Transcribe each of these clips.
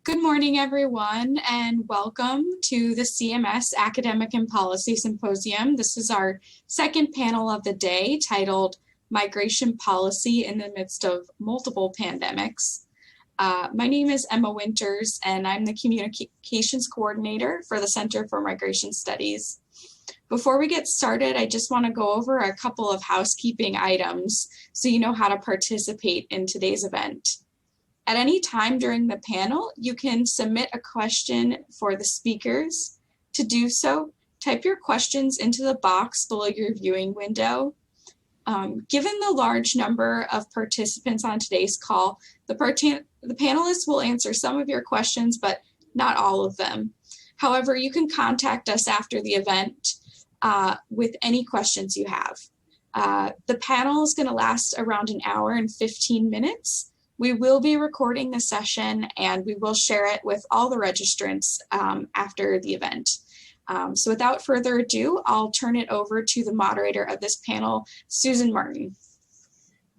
Good morning, everyone, and welcome to the CMS Academic and Policy Symposium. This is our second panel of the day titled Migration Policy in the Midst of Multiple Pandemics. My name is Emma Winters, and I'm the Communications Coordinator for the Center for Migration Studies. Before we get started, I just want to go over a couple of housekeeping items so you know how to participate in today's event. At any time during the panel, you can submit a question for the speakers. To do so, type your questions into the box below your viewing window. Given the large number of participants on today's call, the panelists will answer some of your questions, but not all of them. However, you can contact us after the event with any questions you have. The panel is going to last around an hour and 15 minutes. We will be recording the session and we will share it with all the registrants after the event. So without further ado, I'll turn it over to the moderator of this panel, Susan Martin.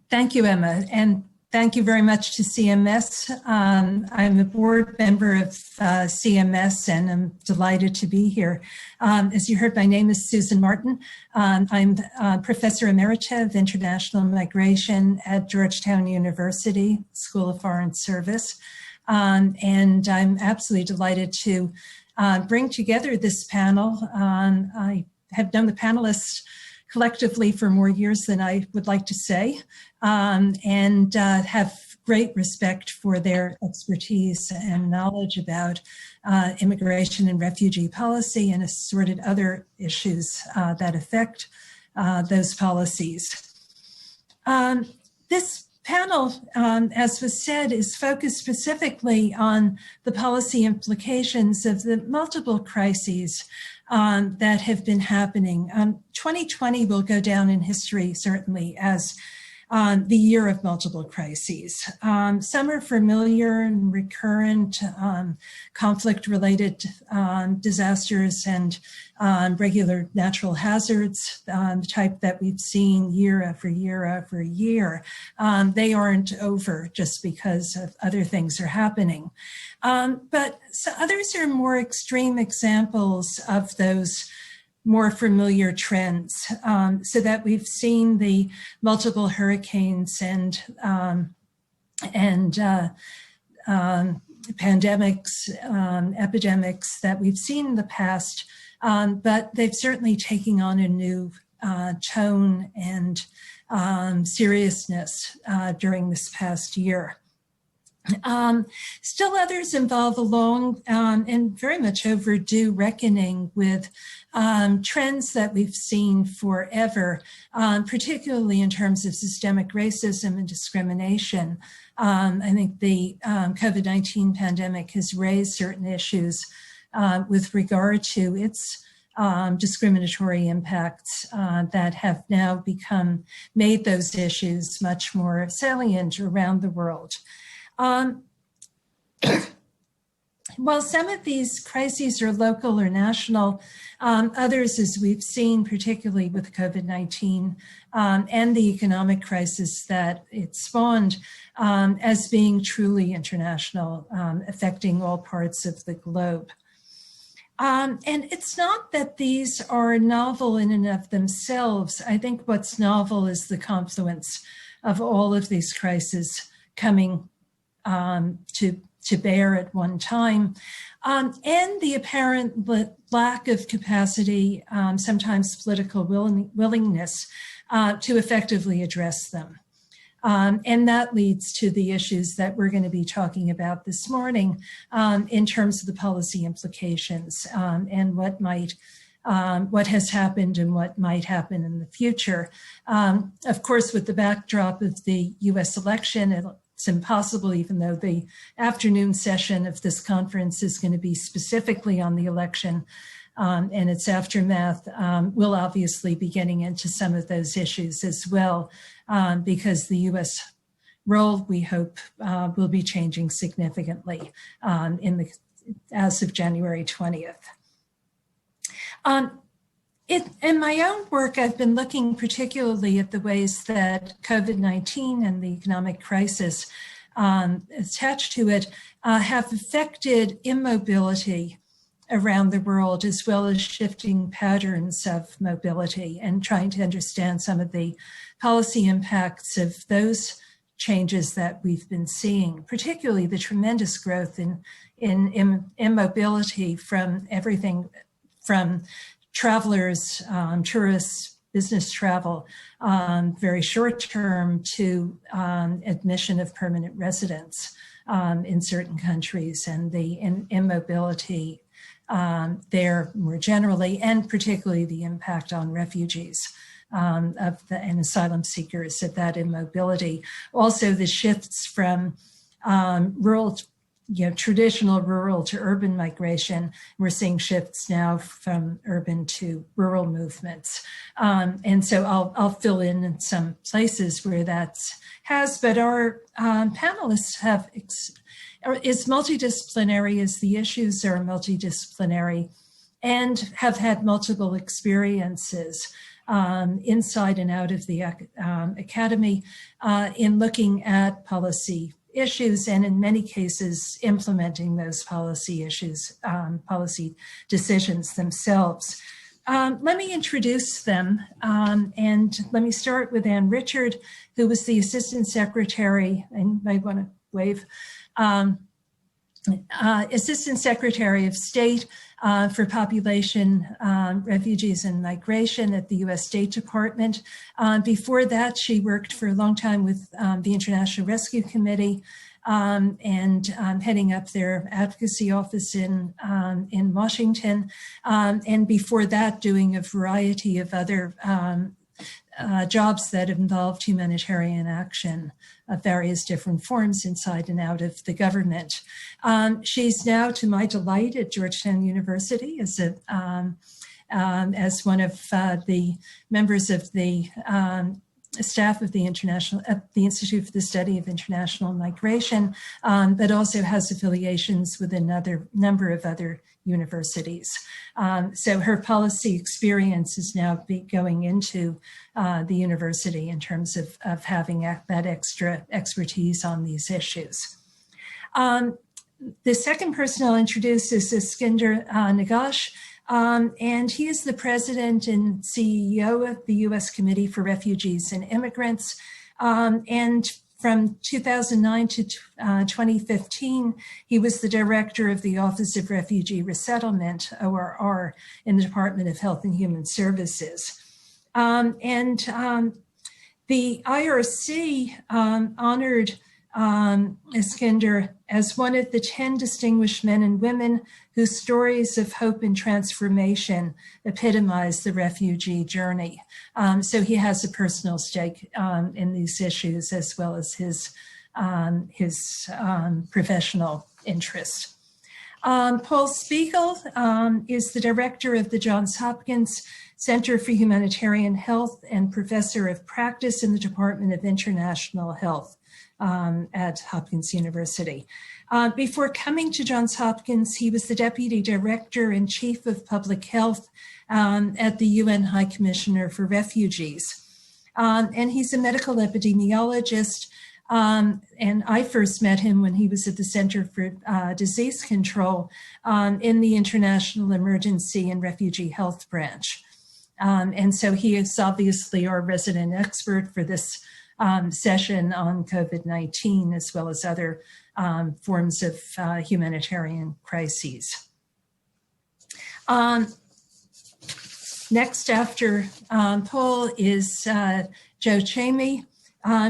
Thank you, Emma, and thank you very much to CMS. I'm a board member of CMS and I'm delighted to be here. As you heard, my name is Susan Martin. I'm Professor Emeritus of International Migration at Georgetown University, School of Foreign Service. And I'm absolutely delighted to bring together this panel. I have known the panelists collectively for more years than I would like to say, and have great respect for their expertise and knowledge about immigration and refugee policy and assorted other issues that affect those policies. This panel, as was said, is focused specifically on the policy implications of the multiple crises that have been happening. 2020 will go down in history, certainly, as the year of multiple crises. Some are familiar and recurrent conflict-related disasters and regular natural hazards, the type that we've seen year after year after year. They aren't over just because of other things are happening. But others are more extreme examples of those more familiar trends, so that we've seen the multiple hurricanes and pandemics, epidemics that we've seen in the past, but they've certainly taken on a new tone and seriousness during this past year. Still others involve a long and very much overdue reckoning with trends that we've seen forever, particularly in terms of systemic racism and discrimination. I think the COVID-19 pandemic has raised certain issues with regard to its discriminatory impacts that have now made those issues much more salient around the world. While some of these crises are local or national, others, as we've seen, particularly with COVID-19 and the economic crisis that it spawned, as being truly international, affecting all parts of the globe. And it's not that these are novel in and of themselves. I think what's novel is the confluence of all of these crises coming to bear at one time, and the apparent lack of capacity, sometimes political willingness to effectively address them. And that leads to the issues that we're going to be talking about this morning in terms of the policy implications and what has happened and what might happen in the future. Of course, with the backdrop of the US election, it's impossible, even though the afternoon session of this conference is going to be specifically on the election and its aftermath. We'll obviously be getting into some of those issues as well, because the US role, we hope, will be changing significantly as of January 20th. In my own work, I've been looking particularly at the ways that COVID-19 and the economic crisis attached to it have affected immobility around the world, as well as shifting patterns of mobility, and trying to understand some of the policy impacts of those changes that we've been seeing, particularly the tremendous growth in immobility from everything from travelers, tourists, business travel, very short term, to admission of permanent residents in certain countries, and the immobility there more generally, and particularly the impact on refugees and asylum seekers of that immobility. Also, the shifts from traditional rural to urban migration. We're seeing shifts now from urban to rural movements. And so I'll fill in some places where that has, but our panelists is multidisciplinary, as the issues are multidisciplinary, and have had multiple experiences inside and out of the academy in looking at policy issues, and in many cases implementing those policy issues, policy decisions themselves. Let me introduce them, and let me start with Ann Richard, who was the Assistant Secretary, and you might want to wave, Assistant Secretary of State for Population, Refugees, and Migration at the U.S. State Department. Before that, she worked for a long time with the International Rescue Committee and heading up their advocacy office in Washington. And before that, doing a variety of other jobs that involved humanitarian action of various different forms inside and out of the government. She's now, to my delight, at Georgetown University as one of the members of the staff of the Institute for the Study of International Migration, but also has affiliations with another number of other universities. So her policy experience is now going into the university in terms of having that extra expertise on these issues. The second person I'll introduce is Iskender Nagash, and he is the president and CEO of the U.S. Committee for Refugees and Immigrants. And from 2009 to 2015, he was the director of the Office of Refugee Resettlement, ORR, in the Department of Health and Human Services. The IRC honored Iskender as one of the 10 distinguished men and women whose stories of hope and transformation epitomize the refugee journey. So he has a personal stake in these issues, as well as his professional interest. Paul Spiegel is the director of the Johns Hopkins Center for Humanitarian Health and professor of practice in the Department of International Health at Hopkins University. Before coming to Johns Hopkins, he was the Deputy Director and Chief of Public Health at the UN High Commissioner for Refugees. And he's a medical epidemiologist, and I first met him when he was at the Center for Disease Control in the International Emergency and Refugee Health Branch. And so he is obviously our resident expert for this session on COVID-19, as well as other forms of humanitarian crises. Next after Paul is Joe Chamey.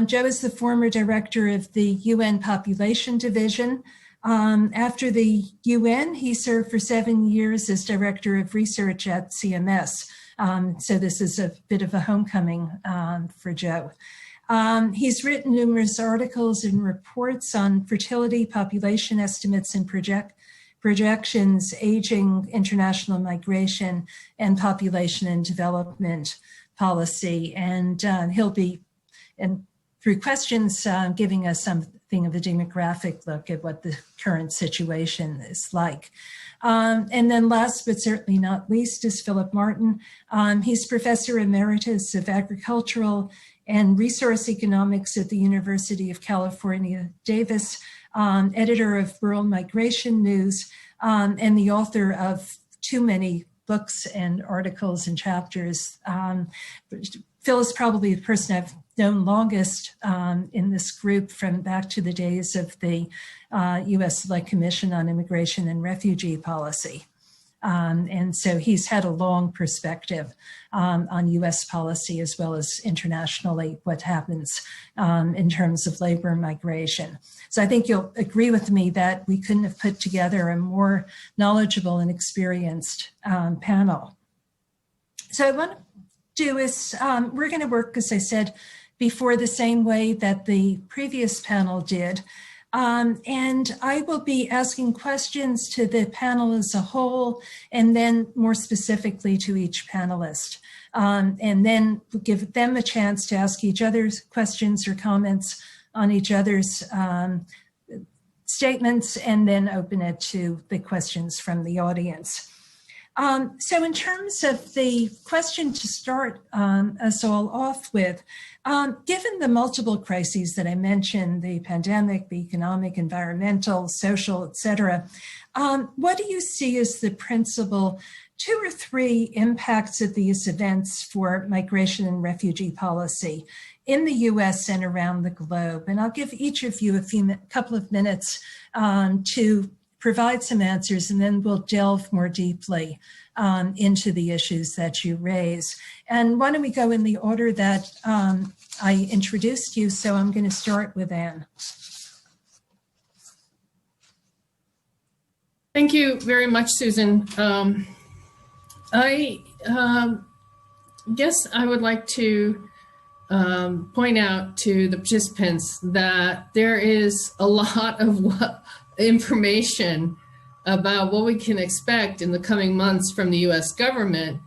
Joe is the former director of the UN Population Division. After the UN, he served for 7 years as director of research at CMS. So this is a bit of a homecoming for Joe. He's written numerous articles and reports on fertility, population estimates, and projections, aging, international migration, and population and development policy. And he'll be, through questions, giving us something of a demographic look at what the current situation is like. And then last but certainly not least is Philip Martin. He's Professor Emeritus of Agricultural and resource economics at the University of California, Davis, editor of Rural Migration News, and the author of too many books and articles and chapters. Phil is probably the person I've known longest in this group from back to the days of the U.S. Select Commission on Immigration and Refugee Policy. And so he's had a long perspective on U.S. policy as well as internationally what happens in terms of labor migration. So I think you'll agree with me that we couldn't have put together a more knowledgeable and experienced panel. So I want to do is we're going to work, as I said before, the same way that the previous panel did. And I will be asking questions to the panel as a whole, and then more specifically to each panelist. And then we'll give them a chance to ask each other's questions or comments on each other's statements, and then open it to the questions from the audience. So in terms of the question to start us all off with, given the multiple crises that I mentioned, the pandemic, the economic, environmental, social, et cetera, what do you see as the principal 2 or 3 impacts of these events for migration and refugee policy in the US and around the globe? And I'll give each of you a couple of minutes to provide some answers, and then we'll delve more deeply into the issues that you raise. And why don't we go in the order that I introduced you? So I'm going to start with Anne. Thank you very much, Susan. I guess I would like to point out to the participants that there is a lot of information about what we can expect in the coming months from the US government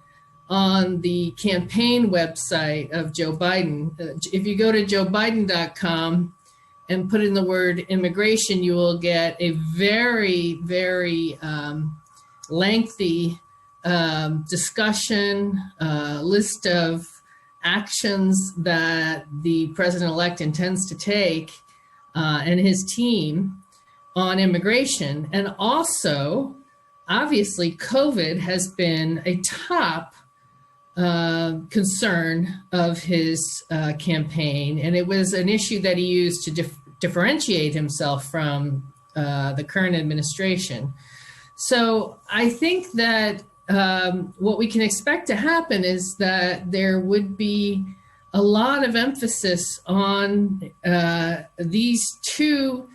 on the campaign website of Joe Biden. If you go to joebiden.com and put in the word immigration, you will get a very, very lengthy discussion, list of actions that the president-elect intends to take and his team on immigration. And also, obviously, COVID has been a top concern of his campaign. And it was an issue that he used to differentiate himself from the current administration. So I think that what we can expect to happen is that there would be a lot of emphasis on these 2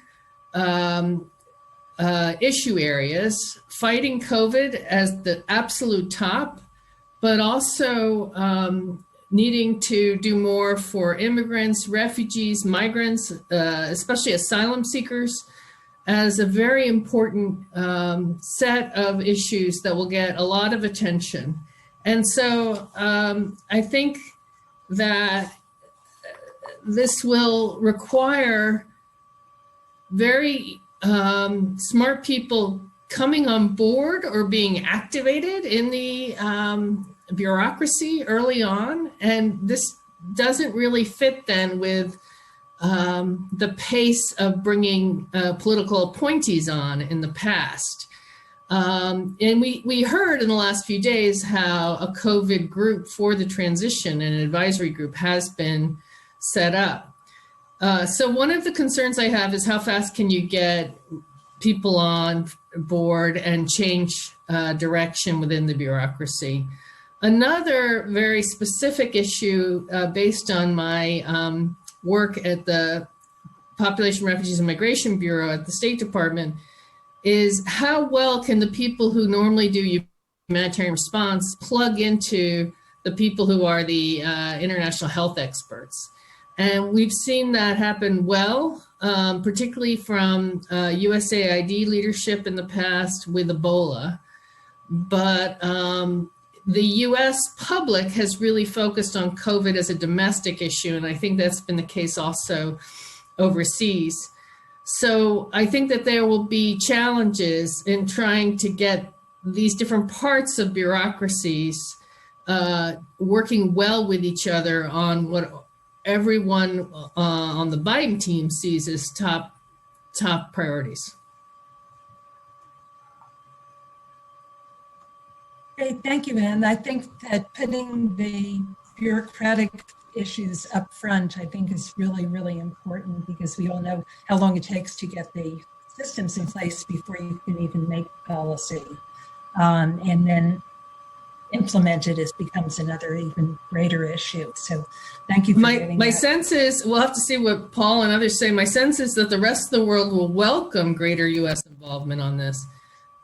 issue areas, fighting COVID as the absolute top, but also needing to do more for immigrants, refugees, migrants, especially asylum seekers, as a very important set of issues that will get a lot of attention. And so I think that this will require very smart people coming on board or being activated in the bureaucracy early on. And this doesn't really fit then with the pace of bringing political appointees on in the past. And we heard in the last few days how a COVID group for the transition, an advisory group, has been set up. So one of the concerns I have is how fast can you get people on board and change direction within the bureaucracy. Another very specific issue based on my work at the Population, Refugees, and Migration Bureau at the State Department is how well can the people who normally do humanitarian response plug into the people who are the international health experts. And we've seen that happen well, particularly from USAID leadership in the past with Ebola. But the US public has really focused on COVID as a domestic issue, and I think that's been the case also overseas. So I think that there will be challenges in trying to get these different parts of bureaucracies working well with each other on everyone on the Biden team sees as top priorities. Great, thank you, Anne. I think that putting the bureaucratic issues up front, I think is really, really important, because we all know how long it takes to get the systems in place before you can even make policy. And then implement it becomes another even greater issue. So thank you for getting my that. sense is, we'll have to see what Paul and others say. My sense is that the rest of the world will welcome greater U.S. involvement on this.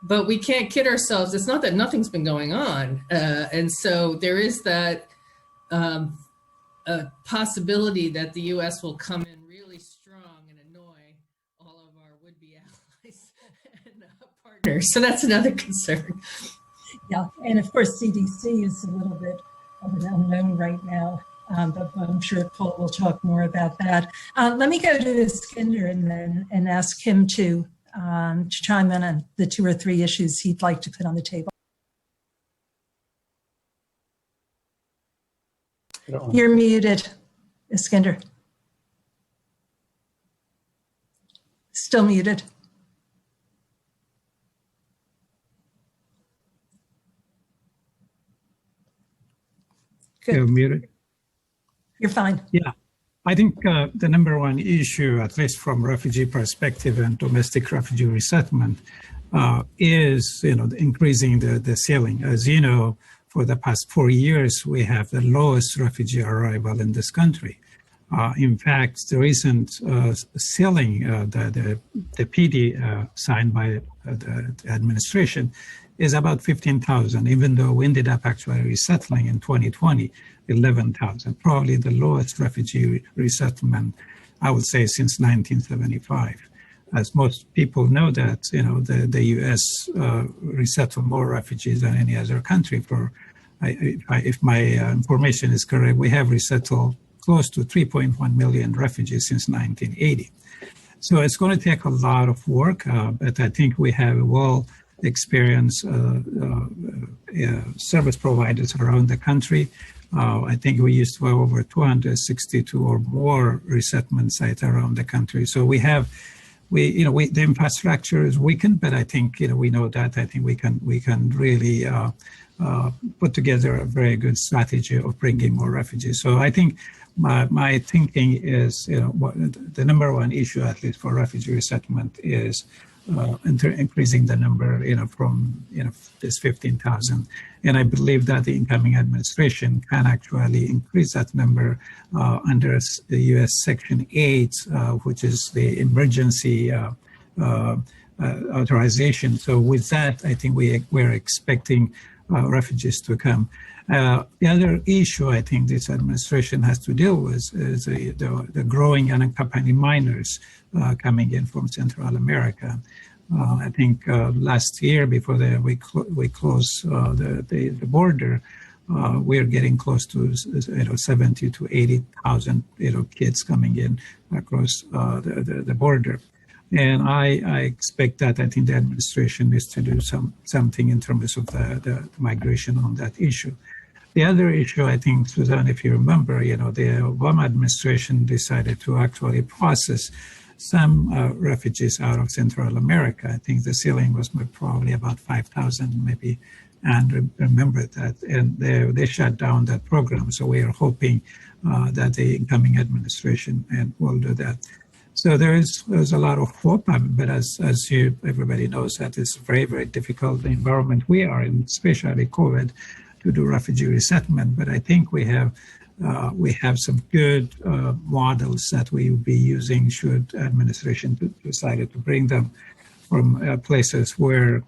But we can't kid ourselves. It's not that nothing's been going on. And so there is that a possibility that the U.S. will come in really strong and annoy all of our would-be allies and partners. So that's another concern. Yeah, and of course, CDC is a little bit of an unknown right now, but I'm sure Paul will talk more about that. Let me go to Iskander and ask him to chime in on the 2 or 3 issues he'd like to put on the table. You're muted, Iskander. Still muted. Good. You're muted. You're fine. Yeah, I think the number one issue, at least from refugee perspective and domestic refugee resettlement, is increasing the ceiling. As you know, for the past 4 years, we have the lowest refugee arrival in this country. In fact, the recent ceiling, the PD signed by the administration, is about 15,000, even though we ended up actually resettling in 2020, 11,000, probably the lowest refugee resettlement, I would say, since 1975. As most people know that, the U.S. Resettled more refugees than any other country. If my information is correct, we have resettled close to 3.1 million refugees since 1980. So it's going to take a lot of work, but I think we have experienced service providers around the country. I think we used to have over 262 or more resettlement sites around the country. So the infrastructure is weakened, but I think we know that. I think we can really put together a very good strategy of bringing more refugees. So I think my thinking is, the number one issue, at least for refugee resettlement, is increasing the number, from this 15,000, and I believe that the incoming administration can actually increase that number under the U.S. Section 8, which is the emergency authorization. So with that, I think we're expecting refugees to come. The other issue I think this administration has to deal with is the growing unaccompanied minors coming in from Central America. I think last year, before we closed the border, we're getting close to 70 to 80,000 kids coming in across the border. And I expect that I think the administration needs to do something in terms of the migration on that issue. The other issue, I think, Suzanne, if you remember, the Obama administration decided to actually process some refugees out of Central America. I think the ceiling was probably about 5,000, maybe, and remember that. And they shut down that program. So we are hoping that the incoming administration will do that. So there's a lot of hope, but as everybody knows, that it's very, very difficult environment we are in, especially COVID, to do refugee resettlement. But I think we have some good models that we will be using should administration decide to bring them from places where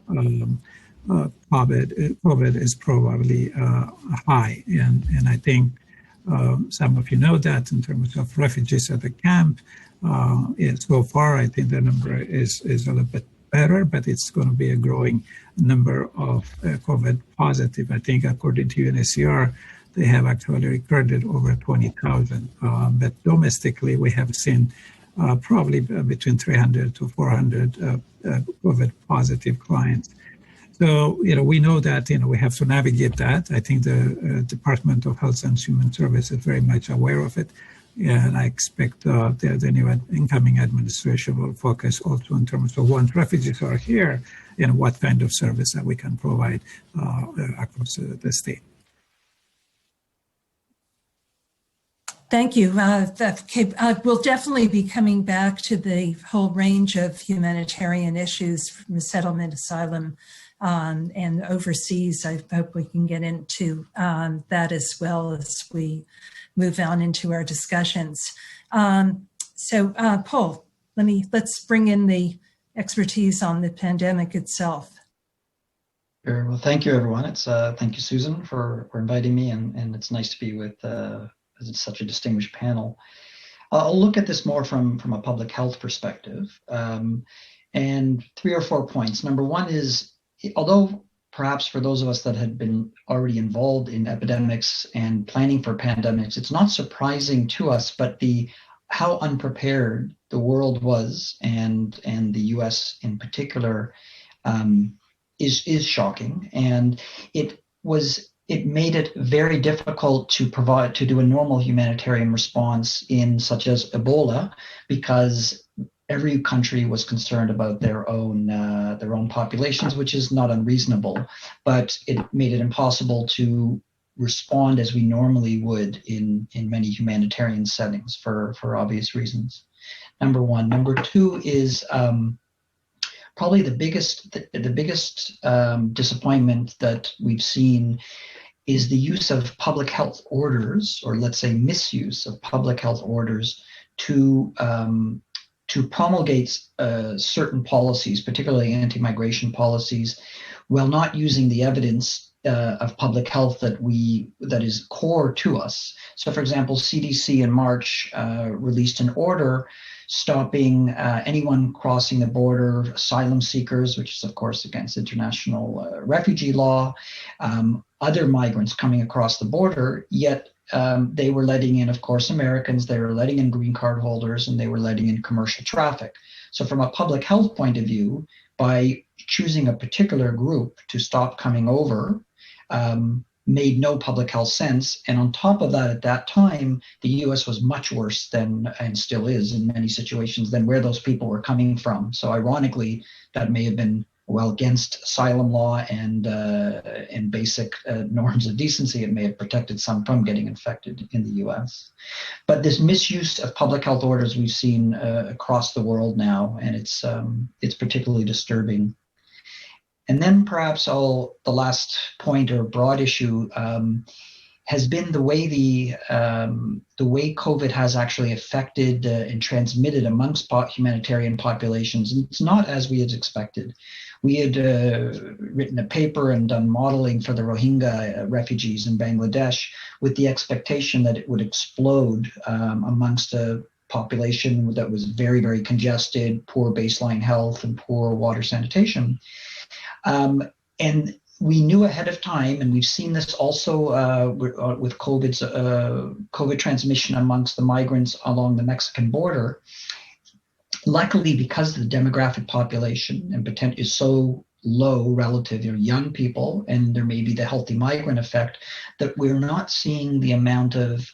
COVID is probably high. And I think some of you know that in terms of refugees at the camp, so far I think the number is a little bit better, but it's going to be a growing number of COVID positive. I think according to UNHCR, they have actually recorded over 20,000. But domestically, we have seen probably between 300 to 400 COVID positive clients. So, we know that, we have to navigate that. I think the Department of Health and Human Services is very much aware of it. Yeah, and I expect the new incoming administration will focus also in terms of once refugees are here, what kind of service that we can provide across the state. Thank you. We'll definitely be coming back to the whole range of humanitarian issues from resettlement, asylum, and overseas. I hope we can get into that as well as we move on into our discussions. Paul, let's bring in the expertise on the pandemic itself. Sure. Well, thank you, everyone. Thank you, Susan, for inviting me, and it's nice to be with such a distinguished panel. I'll look at this more from a public health perspective, and 3 or 4 points. Number one is, although perhaps for those of us that had been already involved in epidemics and planning for pandemics, it's not surprising to us, but how unprepared the world was, and the US in particular, is shocking. And it made it very difficult to do a normal humanitarian response in such as Ebola, because every country was concerned about their own populations, which is not unreasonable, but it made it impossible to respond as we normally would in many humanitarian settings for obvious reasons. Number one. Number two is probably the biggest disappointment that we've seen is the use of public health orders, or let's say misuse of public health orders to promulgate certain policies, particularly anti-migration policies, while not using the evidence of public health that is core to us. So, for example, CDC in March released an order stopping anyone crossing the border, asylum seekers, which is of course against international refugee law, other migrants coming across the border, yet they were letting in, of course, Americans, they were letting in green card holders, and they were letting in commercial traffic. So from a public health point of view, by choosing a particular group to stop coming over, made no public health sense. And on top of that, at that time, the US was much worse than, and still is in many situations, than where those people were coming from. So ironically, that may have been well against asylum law and basic norms of decency. It may have protected some from getting infected in the US. But this misuse of public health orders we've seen across the world now, and it's particularly disturbing. And then perhaps the last point or broad issue has been the way COVID has actually affected and transmitted amongst humanitarian populations. And it's not as we had expected. We had written a paper and done modeling for the Rohingya refugees in Bangladesh with the expectation that it would explode amongst a population that was very, very congested, poor baseline health, and poor water sanitation. And we knew ahead of time, and we've seen this also with COVID transmission amongst the migrants along the Mexican border. Luckily, because the demographic population and is so low relative to young people, and there may be the healthy migrant effect, that we're not seeing the amount of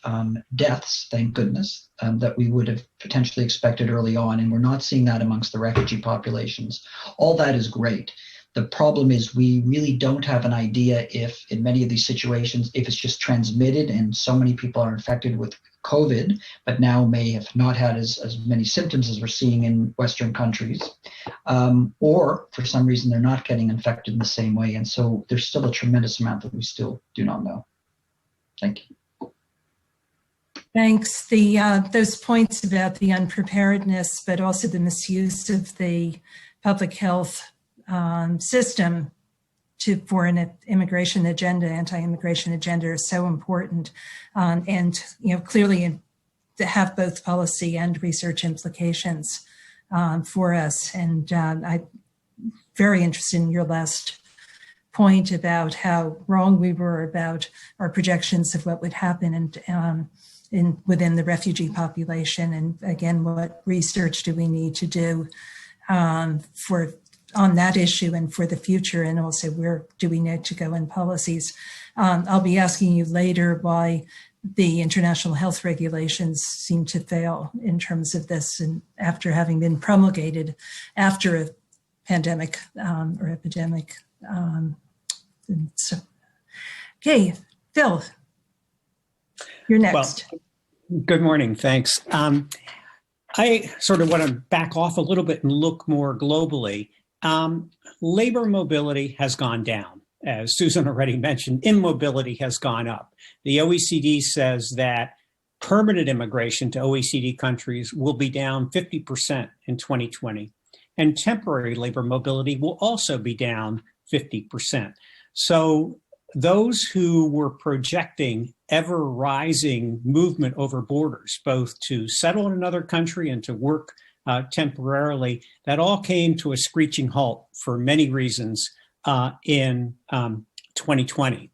deaths, thank goodness, that we would have potentially expected early on, and we're not seeing that amongst the refugee populations. All that is great. The problem is we really don't have an idea if, in many of these situations, if it's just transmitted and so many people are infected with COVID, but now may have not had as many symptoms as we're seeing in Western countries, or for some reason they're not getting infected in the same way. And so there's still a tremendous amount that we still do not know. Thank you. Thanks. Those points about the unpreparedness, but also the misuse of the public health system for an immigration agenda, anti-immigration agenda, are so important, and clearly to have both policy and research implications for us. And I'm very interested in your last point about how wrong we were about our projections of what would happen within the refugee population, and again, what research do we need to do on that issue and for the future, and also where do we need to go in policies. I'll be asking you later why the international health regulations seem to fail in terms of this, and after having been promulgated after a pandemic or epidemic. Okay, Phil, you're next. Well, good morning, thanks. I sort of want to back off a little bit and look more globally. Labor mobility has gone down. As Susan already mentioned, immobility has gone up. The OECD says that permanent immigration to OECD countries will be down 50% in 2020, and temporary labor mobility will also be down 50%. So those who were projecting ever rising movement over borders, both to settle in another country and to work temporarily, that all came to a screeching halt for many reasons in 2020.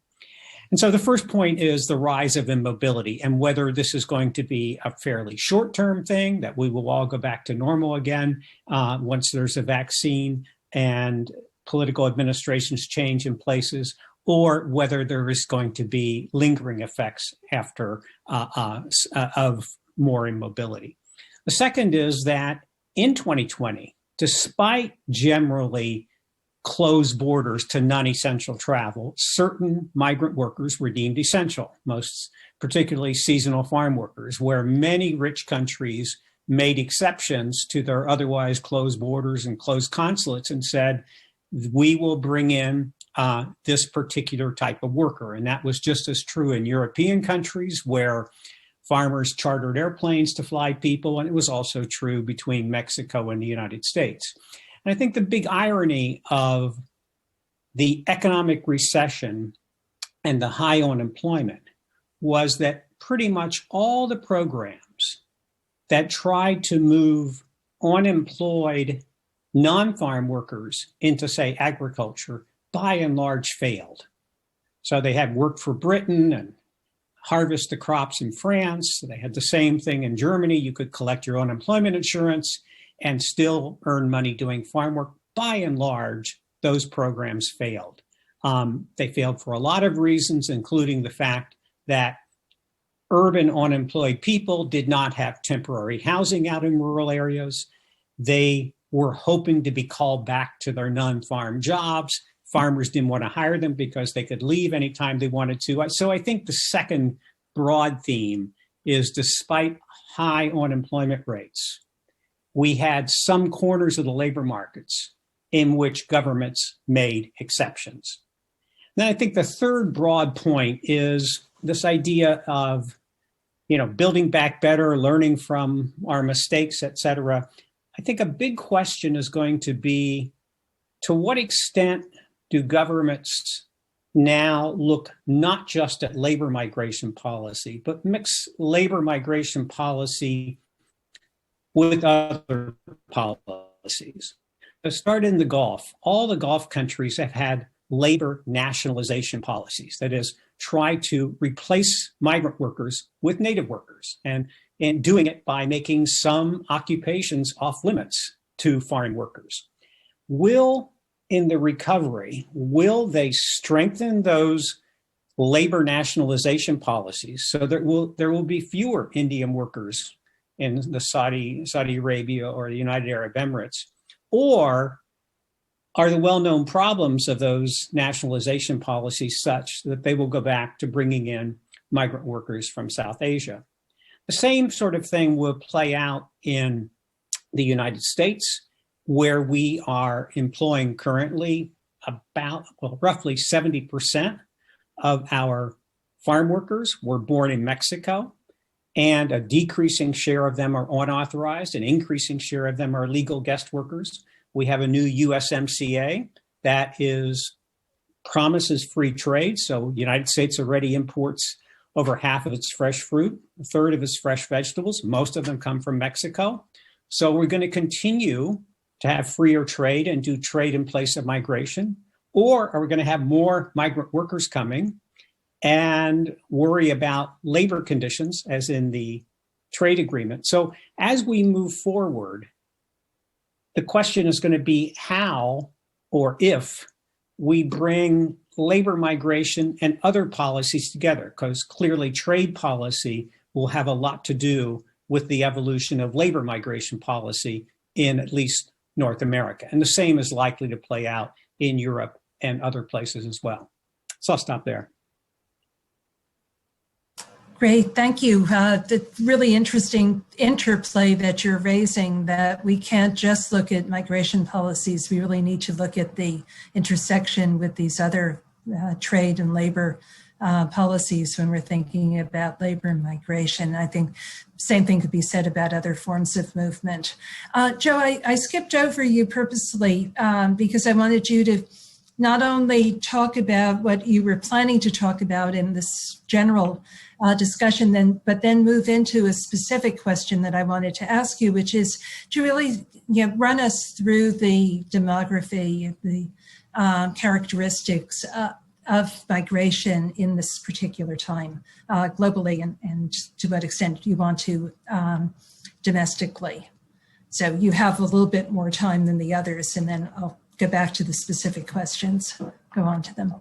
And so the first point is the rise of immobility and whether this is going to be a fairly short-term thing, that we will all go back to normal again once there's a vaccine and political administrations change in places, or whether there is going to be lingering effects after of more immobility. The second is that in 2020, despite generally closed borders to non-essential travel, certain migrant workers were deemed essential, most particularly seasonal farm workers, where many rich countries made exceptions to their otherwise closed borders and closed consulates and said, we will bring in this particular type of worker. And that was just as true in European countries where farmers chartered airplanes to fly people, and it was also true between Mexico and the United States. And I think the big irony of the economic recession and the high unemployment was that pretty much all the programs that tried to move unemployed non-farm workers into, say, agriculture, by and large failed. So they had Work for Britain and Harvest the Crops in France. They had the same thing in Germany. You could collect your unemployment insurance and still earn money doing farm work. By and large, those programs failed. They failed for a lot of reasons, including the fact that urban unemployed people did not have temporary housing out in rural areas. They were hoping to be called back to their non-farm jobs. Farmers didn't want to hire them because they could leave anytime they wanted to. So I think the second broad theme is, despite high unemployment rates, we had some corners of the labor markets in which governments made exceptions. Then I think the third broad point is this idea of, building back better, learning from our mistakes, et cetera. I think a big question is going to be, to what extent do governments now look not just at labor migration policy, but mix labor migration policy with other policies? To start in the Gulf, all the Gulf countries have had labor nationalization policies. That is, try to replace migrant workers with native workers, and doing it by making some occupations off limits to foreign workers. In the recovery, will they strengthen those labor nationalization policies so there will be fewer Indian workers in the Saudi Arabia or the United Arab Emirates? Or are the well-known problems of those nationalization policies such that they will go back to bringing in migrant workers from South Asia? The same sort of thing will play out in the United States, where we are employing currently roughly 70% of our farm workers were born in Mexico, and a decreasing share of them are unauthorized, an increasing share of them are legal guest workers. We have a new USMCA that promises free trade. So the United States already imports over half of its fresh fruit, a third of its fresh vegetables. Most of them come from Mexico. So we're going to continue to have freer trade and do trade in place of migration? Or are we going to have more migrant workers coming and worry about labor conditions, as in the trade agreement? So as we move forward, the question is going to be how or if we bring labor migration and other policies together, because clearly trade policy will have a lot to do with the evolution of labor migration policy in at least North America. And the same is likely to play out in Europe and other places as well. So I'll stop there. Great, thank you. The really interesting interplay that you're raising, that we can't just look at migration policies. We really need to look at the intersection with these other trade and labor policies when we're thinking about labor and migration. I think same thing could be said about other forms of movement. Joe, I skipped over you purposely because I wanted you to not only talk about what you were planning to talk about in this general discussion, but then move into a specific question that I wanted to ask you, which is to really run us through the demography, the characteristics of migration in this particular time, globally, and to what extent you want to domestically. So you have a little bit more time than the others, and then I'll go back to the specific questions, go on to them.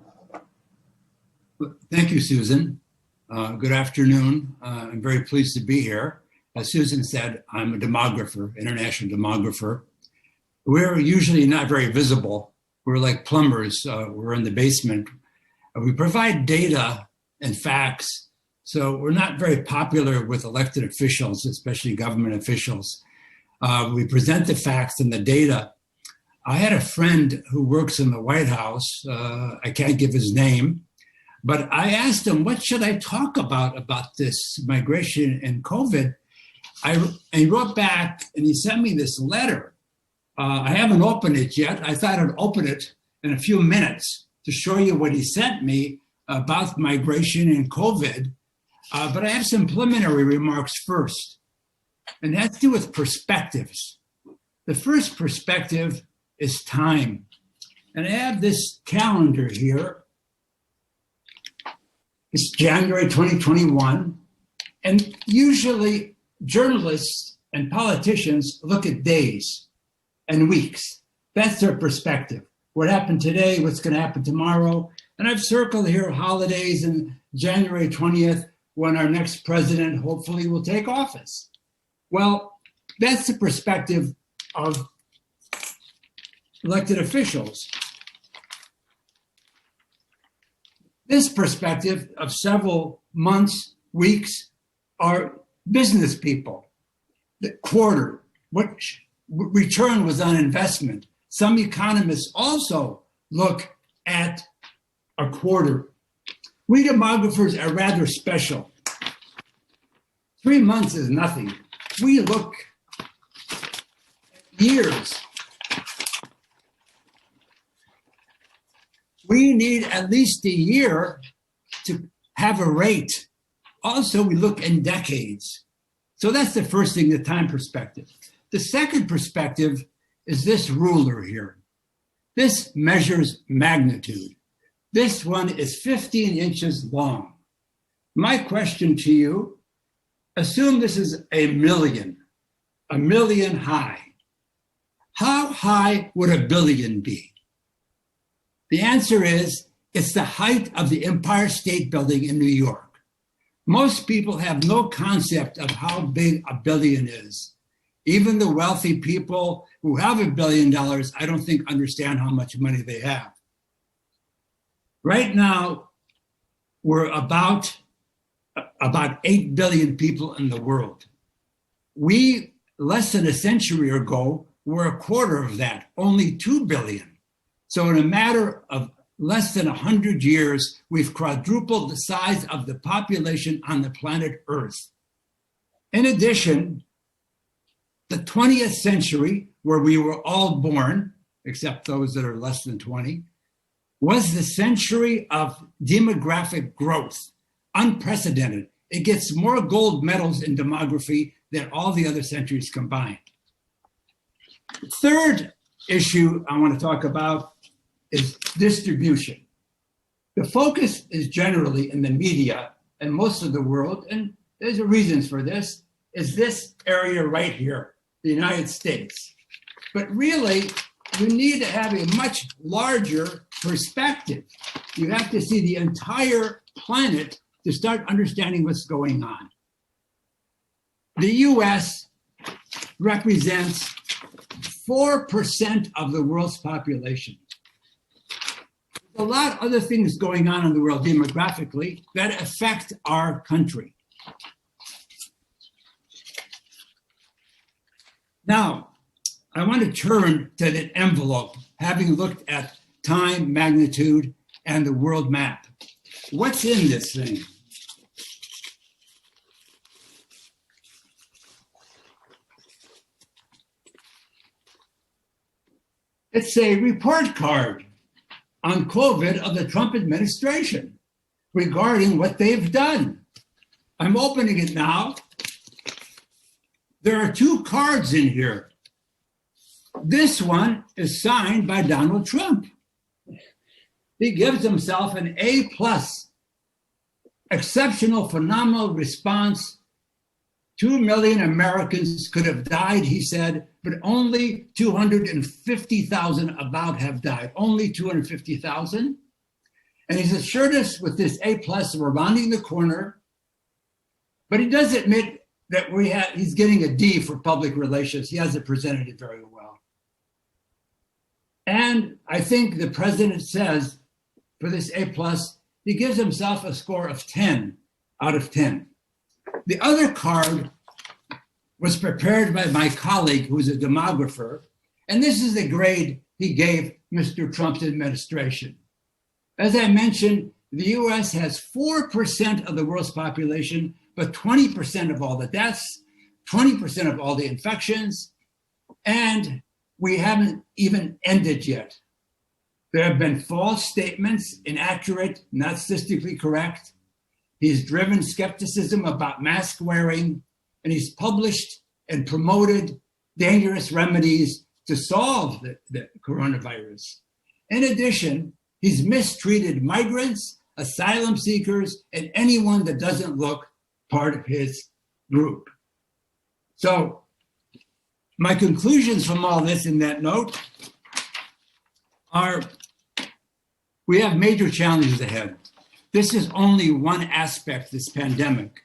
Thank you, Susan. Good afternoon. I'm very pleased to be here. As Susan said, I'm a demographer, international demographer. We're usually not very visible. We're like plumbers. We're in the basement. We provide data and facts, so we're not very popular with elected officials, especially government officials. We present the facts and the data. I had a friend who works in the White House. I can't give his name, but I asked him, what should I talk about this migration and COVID? And he wrote back and he sent me this letter. I haven't opened it yet. I thought I'd open it in a few minutes to show you what he sent me about migration and COVID. But I have some preliminary remarks first, and that has to do with perspectives. The first perspective is time. And I have this calendar here. It's January 2021. And usually journalists and politicians look at days and weeks. That's their perspective. What happened today, what's going to happen tomorrow. And I've circled here holidays and January 20th, when our next president hopefully will take office. Well, that's the perspective of elected officials. This perspective of several months, weeks, are business people. The quarter, what return was on investment. Some economists also look at a quarter. We demographers are rather special. 3 months is nothing. We look at years. We need at least a year to have a rate. Also, we look in decades. So that's the first thing, the time perspective. The second perspective is this ruler here. This measures magnitude. This one is 15 inches long. My question to you, assume this is a million high. How high would a billion be? The answer is, it's the height of the Empire State Building in New York. Most people have no concept of how big a billion is. Even the wealthy people who have $1 billion, I don't think understand how much money they have. Right now, we're about 8 billion people in the world. We, less than a century ago, were a quarter of that, only 2 billion. So in a matter of less than 100 years, we've quadrupled the size of the population on the planet Earth. In addition, the 20th century, where we were all born, except those that are less than 20, was the century of demographic growth, unprecedented. It gets more gold medals in demography than all the other centuries combined. The third issue I want to talk about is distribution. The focus is generally in the media and most of the world, and there's reasons for this, is this area right here, the United States. But really, you need to have a much larger perspective. You have to see the entire planet to start understanding what's going on. The US represents 4% of the world's population. There's a lot of other things going on in the world demographically that affect our country. Now, I want to turn to the envelope, having looked at time, magnitude, and the world map. What's in this thing? It's a report card on COVID of the Trump administration regarding what they've done. I'm opening it now. There are two cards in here. This one is signed by Donald Trump. He gives himself an A+. Exceptional, phenomenal response. 2 million Americans could have died, he said, but only 250,000 about have died. Only 250,000. And he's assured us with this A+, we're rounding the corner. But he does admit that he's getting a D for public relations. He hasn't presented it very well. And I think the president says for this A+, he gives himself a score of 10 out of 10. The other card was prepared by my colleague, who's a demographer, and this is the grade he gave Mr. Trump's administration. As I mentioned, the US has 4% of the world's population, but 20% of all the deaths, 20% of all the infections, and we haven't even ended yet. There have been false statements, inaccurate, not statistically correct. He's driven skepticism about mask wearing, and he's published and promoted dangerous remedies to solve the coronavirus. In addition, he's mistreated migrants, asylum seekers, and anyone that doesn't look part of his group. So my conclusions from all this in that note are we have major challenges ahead. This is only one aspect of this pandemic.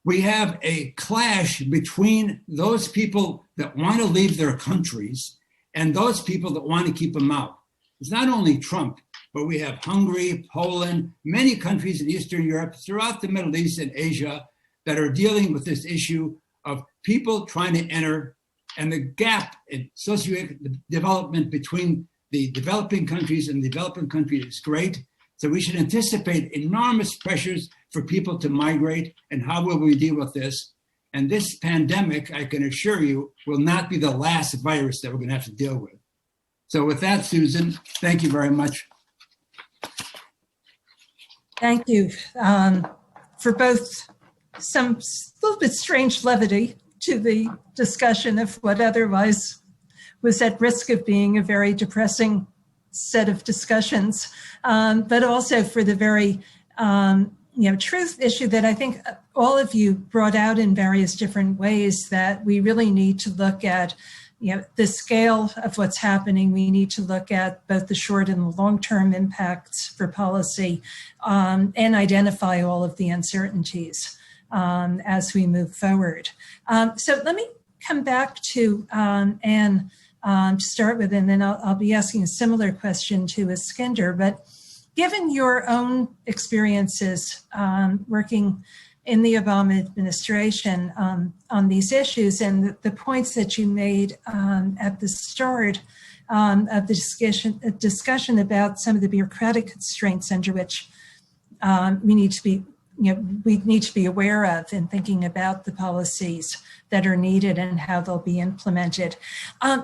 We have a clash between those people that want to leave their countries and those people that want to keep them out. It's not only Trump, but we have Hungary, Poland, many countries in Eastern Europe, throughout the Middle East and Asia that are dealing with this issue of people trying to enter, and the gap in socioeconomic development between the developing countries and the developing countries is great. So we should anticipate enormous pressures for people to migrate, and how will we deal with this? And this pandemic, I can assure you, will not be the last virus that we're going to have to deal with. So with that, Susan, thank you very much. Thank you for both some little bit strange levity to the discussion of what otherwise was at risk of being a very depressing set of discussions, but also for the very truth issue that I think all of you brought out in various different ways, that we really need to look at the scale of what's happening. We need to look at both the short and the long-term impacts for policy, and identify all of the uncertainties as we move forward. So let me come back to Anne to start with, and then I'll be asking a similar question to Iskender. But given your own experiences working in the Obama administration on these issues, and the points that you made at the start of the discussion about some of the bureaucratic constraints under which we need to be aware of in thinking about the policies that are needed and how they'll be implemented.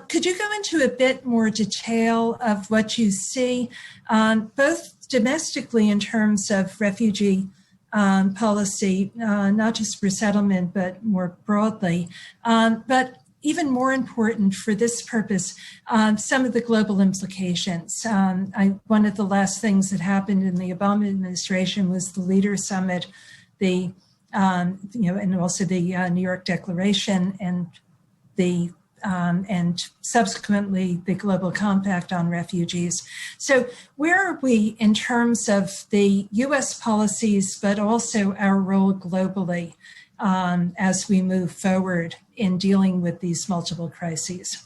Could you go into a bit more detail of what you see, both domestically in terms of refugee policy, not just resettlement, but more broadly, but even more important for this purpose, some of the global implications. One of the last things that happened in the Obama administration was the Leaders Summit, and also the New York Declaration, and the and subsequently the Global Compact on Refugees. So where are we in terms of the U.S. policies, but also our role globally as we move forward in dealing with these multiple crises?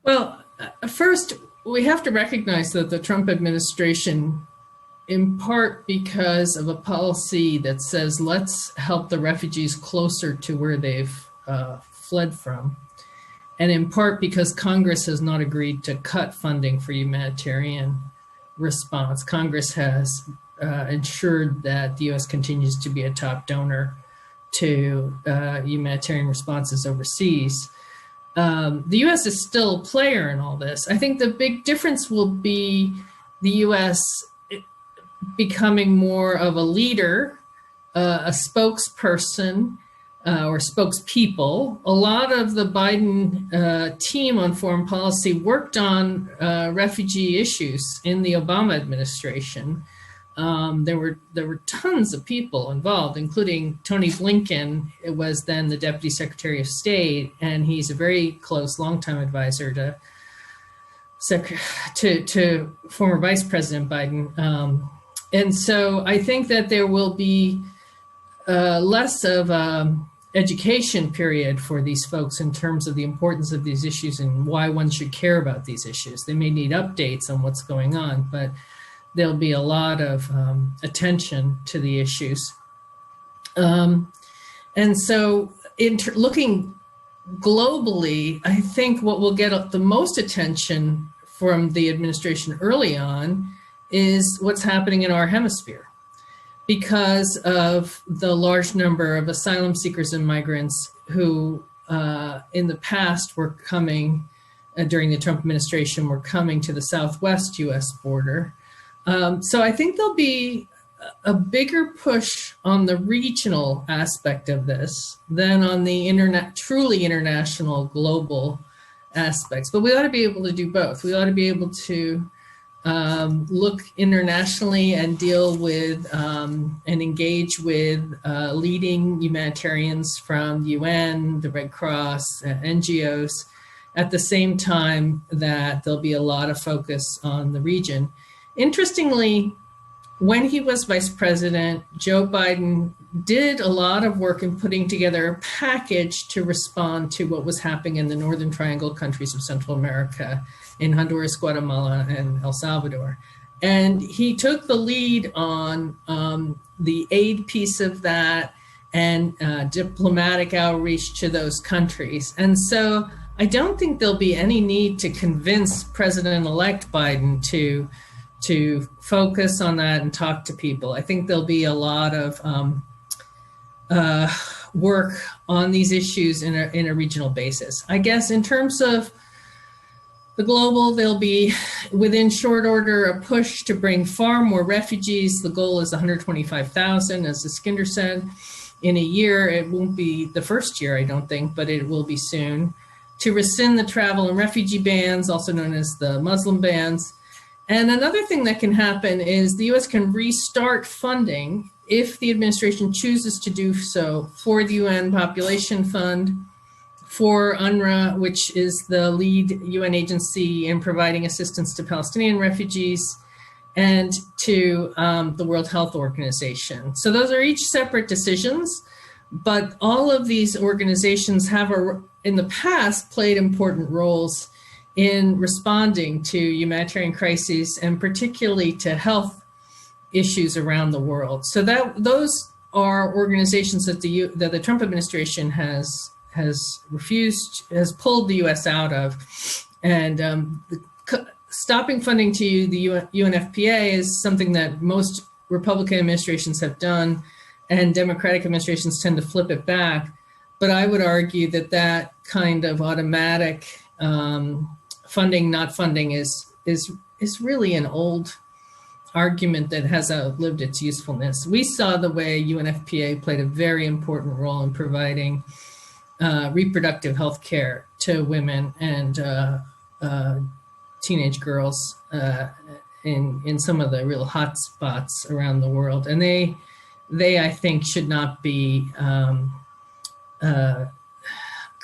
Well, first, we have to recognize that the Trump administration, in part because of a policy that says, let's help the refugees closer to where they've fled from, and in part because Congress has not agreed to cut funding for humanitarian response. Congress has ensured that the U.S. continues to be a top donor to humanitarian responses overseas. The U.S. is still a player in all this. I think the big difference will be the U.S. becoming more of a leader, a spokesperson, or spokespeople. A lot of the Biden team on foreign policy worked on refugee issues in the Obama administration. There were tons of people involved, including Tony Blinken. It was then the Deputy Secretary of State, and he's a very close, longtime advisor to former Vice President Biden. And so I think that there will be less of education period for these folks in terms of the importance of these issues and why one should care about these issues. They may need updates on what's going on, but there'll be a lot of attention to the issues. And so looking globally, I think what will get the most attention from the administration early on is what's happening in our hemisphere, because of the large number of asylum seekers and migrants who in the past were coming, during the Trump administration, were coming to the southwest US border. So I think there'll be a bigger push on the regional aspect of this than on the truly international, global aspects. But we ought to be able to do both. We ought to be able to look internationally and deal with and engage with leading humanitarians from the UN, the Red Cross, NGOs, at the same time that there'll be a lot of focus on the region. Interestingly, when he was vice president, Joe Biden did a lot of work in putting together a package to respond to what was happening in the Northern Triangle countries of Central America, in Honduras, Guatemala, and El Salvador. And he took the lead on the aid piece of that and diplomatic outreach to those countries. And so I don't think there'll be any need to convince President-elect Biden to focus on that and talk to people. I think there'll be a lot of work on these issues in a regional basis. I guess in terms of the global, there'll be, within short order, a push to bring far more refugees. The goal is 125,000, as Iskinder said, in a year. It won't be the first year, I don't think, but it will be soon. To rescind the travel and refugee bans, also known as the Muslim bans. And another thing that can happen is the U.S. can restart funding, if the administration chooses to do so, for the UN Population Fund, for UNRWA, which is the lead UN agency in providing assistance to Palestinian refugees, and to the World Health Organization. So those are each separate decisions, but all of these organizations have, in the past, played important roles in responding to humanitarian crises and particularly to health issues around the world. So those are organizations that the Trump administration has pulled the U.S. out of. And stopping funding to the UNFPA is something that most Republican administrations have done, and Democratic administrations tend to flip it back. But I would argue that that kind of automatic funding, not funding, is really an old argument that has outlived its usefulness. We saw the way UNFPA played a very important role in providing reproductive health care to women and teenage girls in some of the real hot spots around the world. And they I think, should not be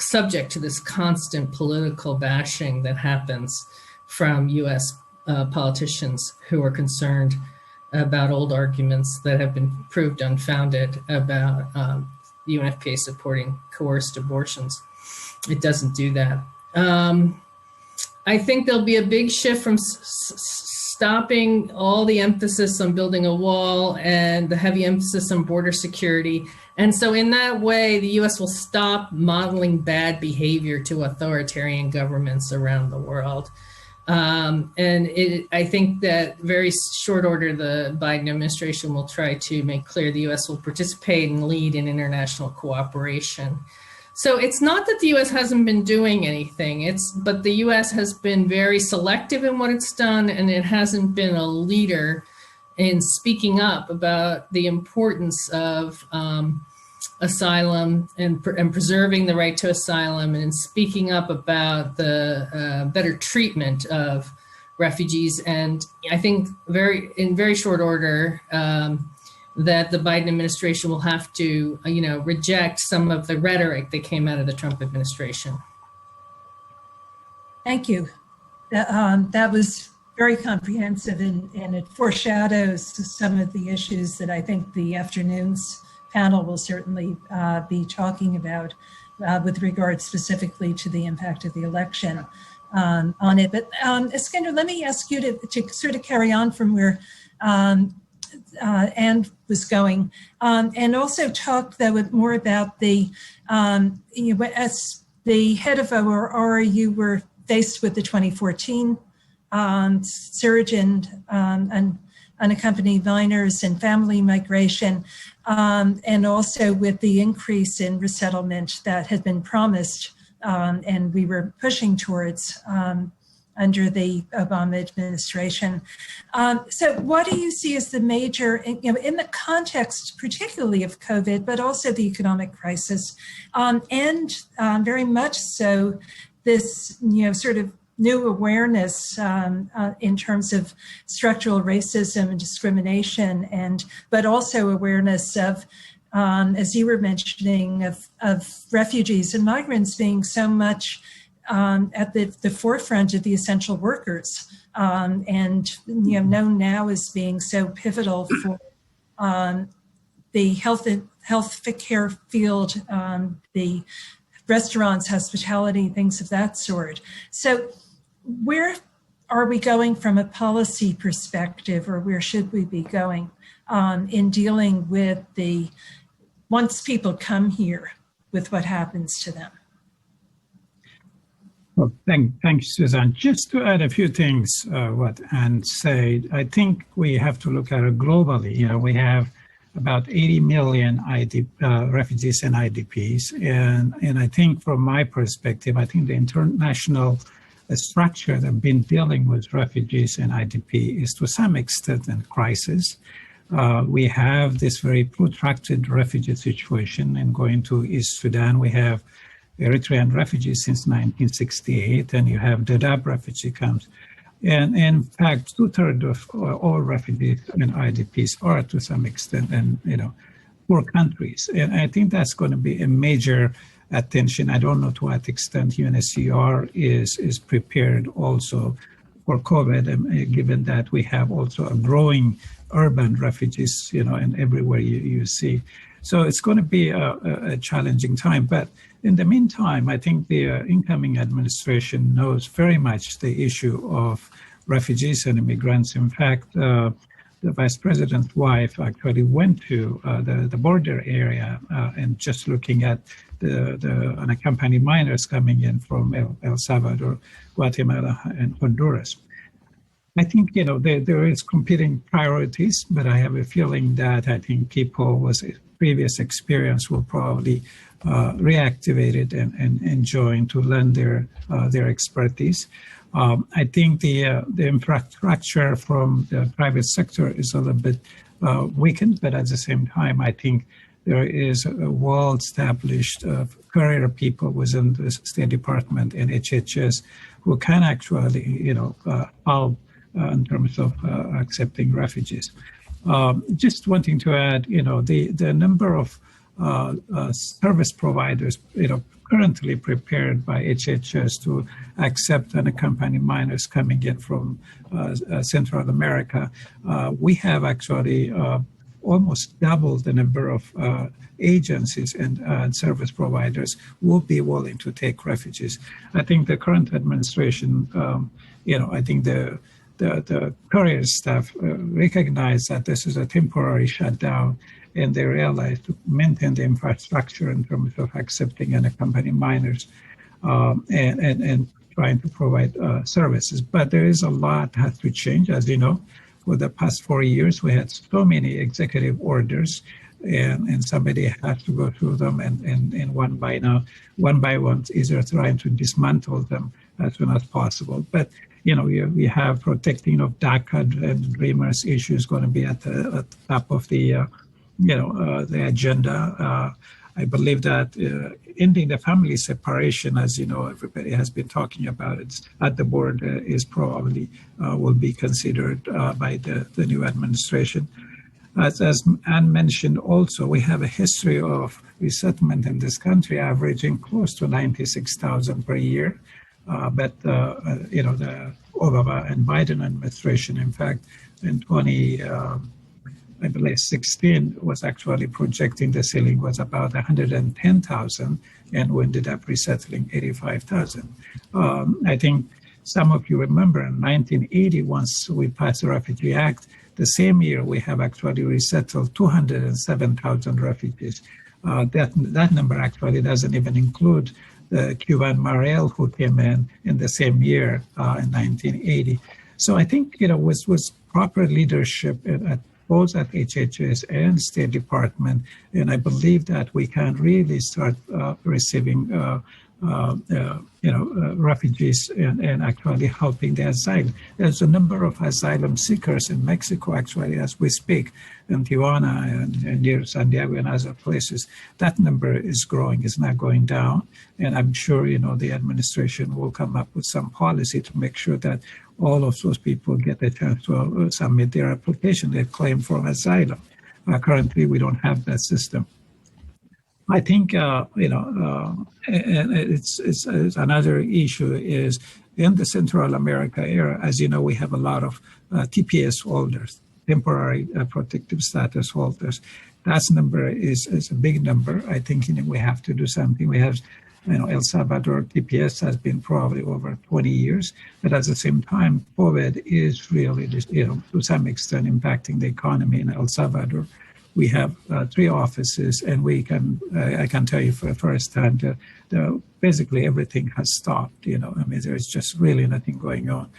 subject to this constant political bashing that happens from U.S. Politicians who are concerned about old arguments that have been proved unfounded about the UNFPA supporting coerced abortions. It doesn't do that. I think there'll be a big shift from stopping all the emphasis on building a wall and the heavy emphasis on border security. And so in that way, the US will stop modeling bad behavior to authoritarian governments around the world. I think that very short order, the Biden administration will try to make clear the US will participate and lead in international cooperation. So it's not that the U.S. hasn't been doing anything, but the U.S. has been very selective in what it's done, and it hasn't been a leader in speaking up about the importance of asylum and preserving the right to asylum, and in speaking up about the better treatment of refugees. And I think in very short order, that the Biden administration will have to, reject some of the rhetoric that came out of the Trump administration. Thank you. That was very comprehensive, and it foreshadows some of the issues that I think the afternoon's panel will certainly be talking about with regard specifically to the impact of the election on it. But Iskender, let me ask you to sort of carry on from where Anne was going, and also talk though more about the, as the head of ORR, you were faced with the 2014 surge in unaccompanied minors and family migration, and also with the increase in resettlement that had been promised and we were pushing towards under the Obama administration. So what do you see as the major, in the context particularly of COVID, but also the economic crisis, and very much so this, sort of new awareness in terms of structural racism and discrimination, but also awareness of, as you were mentioning, of refugees and migrants being so much at the forefront of the essential workers, and known now as being so pivotal for the health care field, the restaurants, hospitality, things of that sort. So where are we going from a policy perspective, or where should we be going in dealing with once people come here, with what happens to them? Well, thanks, Suzanne. Just to add a few things, what Anne said, I think we have to look at it globally. We have about 80 million refugees and IDPs. And I think from my perspective, I think the international structure that have been dealing with refugees and IDP is to some extent in crisis. We have this very protracted refugee situation, and going to East Sudan, we have Eritrean refugees since 1968, and you have Dadaab refugee camps. And in fact, 2/3 of all refugees and IDPs are to some extent in, poor countries. And I think that's going to be a major attention. I don't know to what extent UNHCR is prepared also for COVID, given that we have also a growing urban refugees, and everywhere you see. So it's going to be a challenging time. But in the meantime, I think the incoming administration knows very much the issue of refugees and immigrants. In fact, the vice president's wife actually went to the border area and just looking at the unaccompanied minors coming in from El Salvador, Guatemala, and Honduras. I think, there is competing priorities, but I have a feeling that I think people with previous experience will probably reactivate it and join to lend their expertise. I think the infrastructure from the private sector is a little bit weakened, but at the same time, I think there is a well-established career people within the State Department and HHS who can actually, help in terms of accepting refugees. Just wanting to add, the number of service providers, currently prepared by HHS to accept unaccompanied minors coming in from Central America. We have actually almost doubled the number of agencies and service providers will be willing to take refugees. I think the current administration, I think the career staff recognize that this is a temporary shutdown, and they realize to maintain the infrastructure in terms of accepting unaccompanied minors and trying to provide services. But there is a lot that has to change, as you know. For the past 4 years, we had so many executive orders, and somebody has to go through them, and one by one, either trying to dismantle them as soon as possible. But we have protecting of DACA and Dreamers issues going to be at the top of the the agenda. I believe that ending the family separation, as you know, everybody has been talking about it at the board, is probably will be considered by the new administration. As Anne mentioned, also we have a history of resettlement in this country, averaging close to 96,000 per year. But the Obama and Biden administration, in fact, in 2016 was actually projecting the ceiling was about 110,000, and we ended up resettling 85,000. I think some of you remember in 1980, once we passed the Refugee Act, the same year we have actually resettled 207,000 refugees. That number actually doesn't even include the Cuban Mariel who came in the same year in 1980. So I think was proper leadership at both at HHS and State Department, and I believe that we can really start receiving refugees and actually helping the asylum. There's a number of asylum seekers in Mexico actually as we speak, in Tijuana and near San Diego and other places. That number is growing, it's not going down. And I'm sure, the administration will come up with some policy to make sure that all of those people get a chance to submit their application, their claim for asylum. Currently, we don't have that system. I think, and it's another issue is in the Central America area, as you know, we have a lot of TPS holders, temporary protective status holders. That number is a big number. I think we have to do something. We have, El Salvador TPS has been probably over 20 years, but at the same time, COVID is really, to some extent impacting the economy in El Salvador. We have 3 offices, and I can tell you for the first time, basically everything has stopped. There's just really nothing going on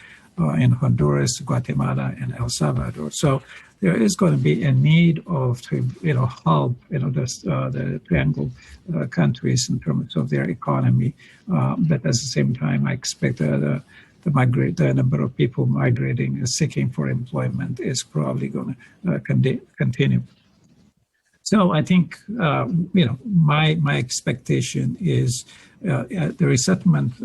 in Honduras, Guatemala, and El Salvador. So there is going to be a need to help, the triangle countries in terms of their economy. But at the same time, I expect the number of people migrating, seeking for employment is probably going to continue. So I think, my expectation is the resettlement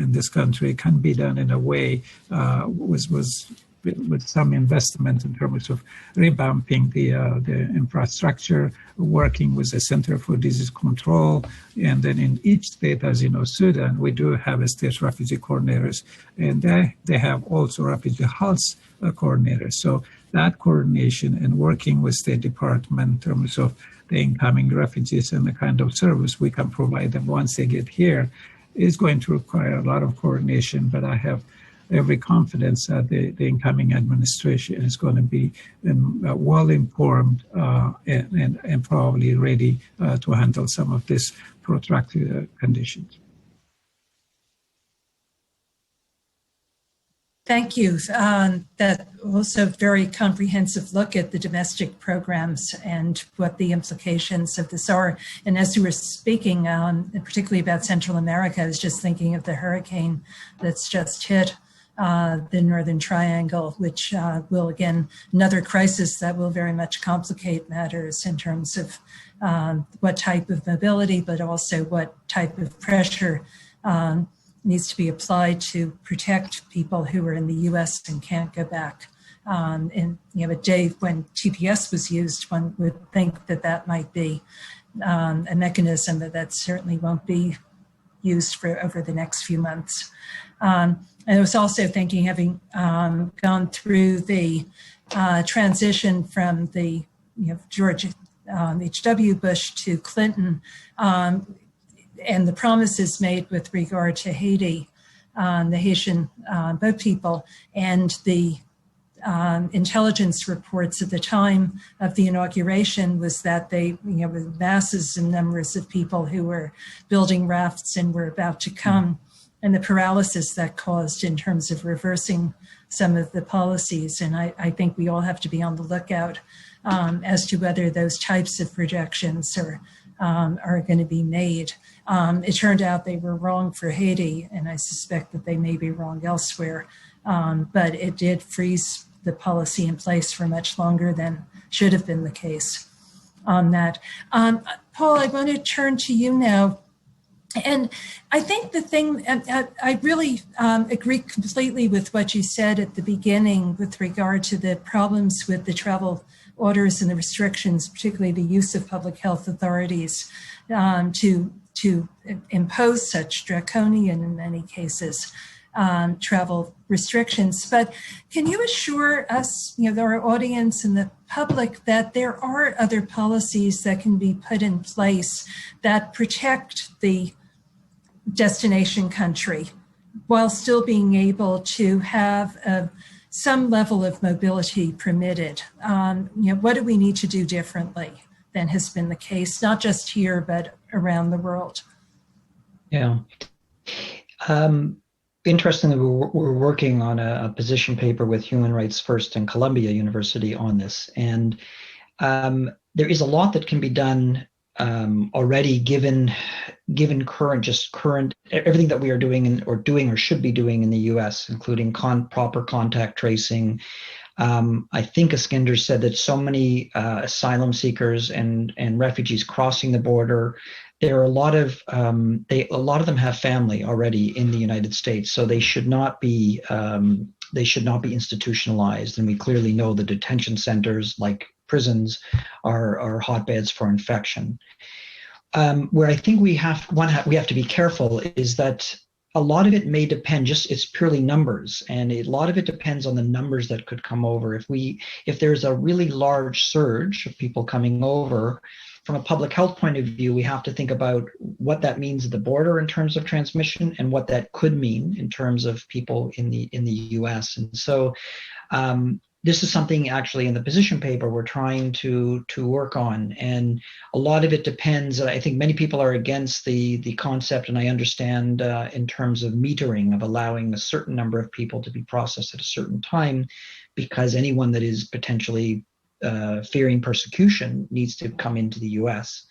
in this country can be done in a way with some investment in terms of revamping the infrastructure, working with the Center for Disease Control, and then in each state, as you know, Sudan, we do have a state refugee coordinators, and they have also refugee health coordinators. So that coordination and working with State Department in terms of the incoming refugees and the kind of service we can provide them once they get here is going to require a lot of coordination, but I have every confidence that the incoming administration is going to be well-informed and probably ready to handle some of these protracted conditions. Thank you. That also very comprehensive look at the domestic programs and what the implications of this are. And as you were speaking, particularly about Central America, I was just thinking of the hurricane that's just hit the Northern Triangle, which will, again, another crisis that will very much complicate matters in terms of what type of mobility, but also what type of pressure needs to be applied to protect people who are in the U.S. and can't go back. And a day when TPS was used, one would think that might be a mechanism, but that certainly won't be used for over the next few months. And I was also thinking, having gone through the transition from the George H.W. Bush to Clinton, and the promises made with regard to Haiti, the Haitian boat people, and the intelligence reports at the time of the inauguration was that they, with masses and numbers of people who were building rafts and were about to come, and the paralysis that caused in terms of reversing some of the policies. And I think we all have to be on the lookout as to whether those types of projections are going to be made. It turned out they were wrong for Haiti, and I suspect that they may be wrong elsewhere. But it did freeze the policy in place for much longer than should have been the case on that. Paul, I want to turn to you now. And I think the thing, I really agree completely with what you said at the beginning with regard to the problems with the travel orders and the restrictions, particularly the use of public health authorities to impose such draconian, in many cases, travel restrictions. But can you assure us, our audience and the public, that there are other policies that can be put in place that protect the destination country while still being able to have some level of mobility permitted? What do we need to do differently than has been the case, not just here, but around the world? Yeah. Interestingly, we're working on a position paper with Human Rights First and Columbia University on this. And there is a lot that can be done already, given current everything that we are doing or should be doing in the U.S., including proper contact tracing. I think Iskander said that so many asylum seekers and refugees crossing the border, there are a lot of them have family already in the United States, so they should not be institutionalized. And we clearly know the detention centers, like prisons, are hotbeds for infection. Where I think we have to be careful is that a lot of it may depend, it's purely numbers, and a lot of it depends on the numbers that could come over. If there's a really large surge of people coming over, from a public health point of view, we have to think about what that means at the border in terms of transmission, and what that could mean in terms of people in the U.S. And so this is something actually in the position paper we're trying to work on. And a lot of it depends. I think many people are against the concept, and I understand in terms of metering, of allowing a certain number of people to be processed at a certain time, because anyone that is potentially fearing persecution needs to come into the US.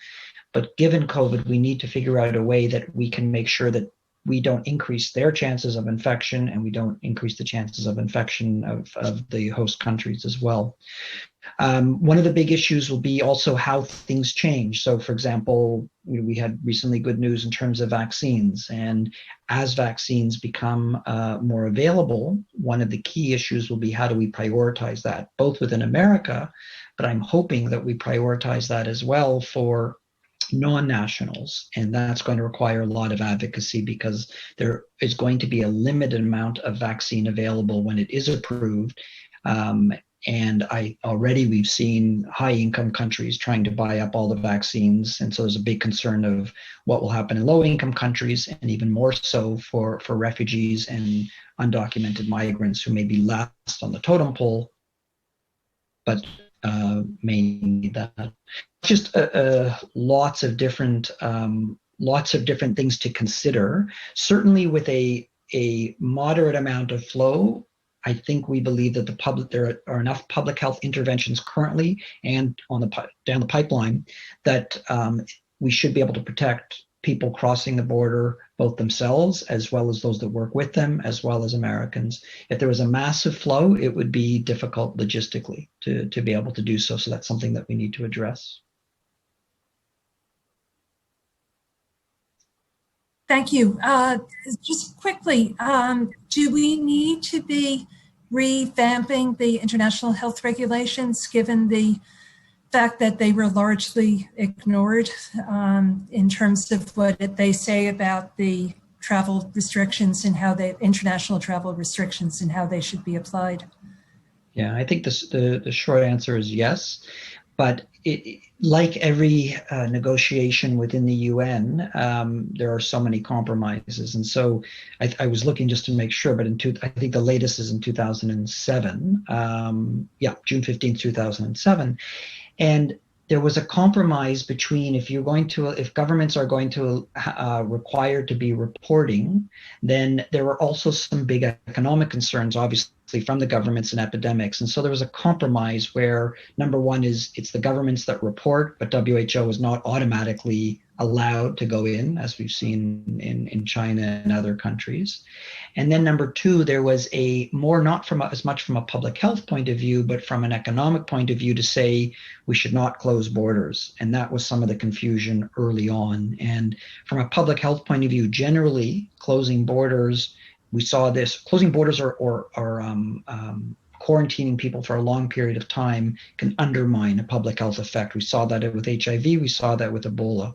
But given COVID, we need to figure out a way that we can make sure that we don't increase their chances of infection, and we don't increase the chances of infection of the host countries as well. One of the big issues will be also how things change. So, for example, we had recently good news in terms of vaccines, and as vaccines become more available, one of the key issues will be how do we prioritize that, both within America, but I'm hoping that we prioritize that as well for non-nationals, and that's going to require a lot of advocacy, because there is going to be a limited amount of vaccine available when it is approved. And we've seen high-income countries trying to buy up all the vaccines, and so there's a big concern of what will happen in low-income countries, and even more so for refugees and undocumented migrants who may be last on the totem pole, but may need that. Just lots of different things to consider. Certainly, with a moderate amount of flow, I think we believe that there are enough public health interventions currently and down the pipeline that we should be able to protect people crossing the border, both themselves as well as those that work with them, as well as Americans. If there was a massive flow, it would be difficult logistically to be able to do so. So that's something that we need to address. Thank you. Just quickly, do we need to be revamping the international health regulations given the fact that they were largely ignored in terms of what they say about the travel restrictions and how international travel restrictions and how they should be applied? Yeah, I think the short answer is yes. But like every negotiation within the UN, there are so many compromises. And so I was looking just to make sure, but I think the latest is in 2007. June 15th, 2007. And there was a compromise between if governments are going to require to be reporting, then there were also some big economic concerns, obviously, from the governments and epidemics. And so there was a compromise where number one is it's the governments that report, but WHO is not automatically allowed to go in, as we've seen in China and other countries. And then number two, there was not as much from a public health point of view, but from an economic point of view to say we should not close borders. And that was some of the confusion early on. And from a public health point of view, generally closing borders, we saw this, closing borders or quarantining people for a long period of time can undermine a public health effect. We saw that with HIV, we saw that with Ebola.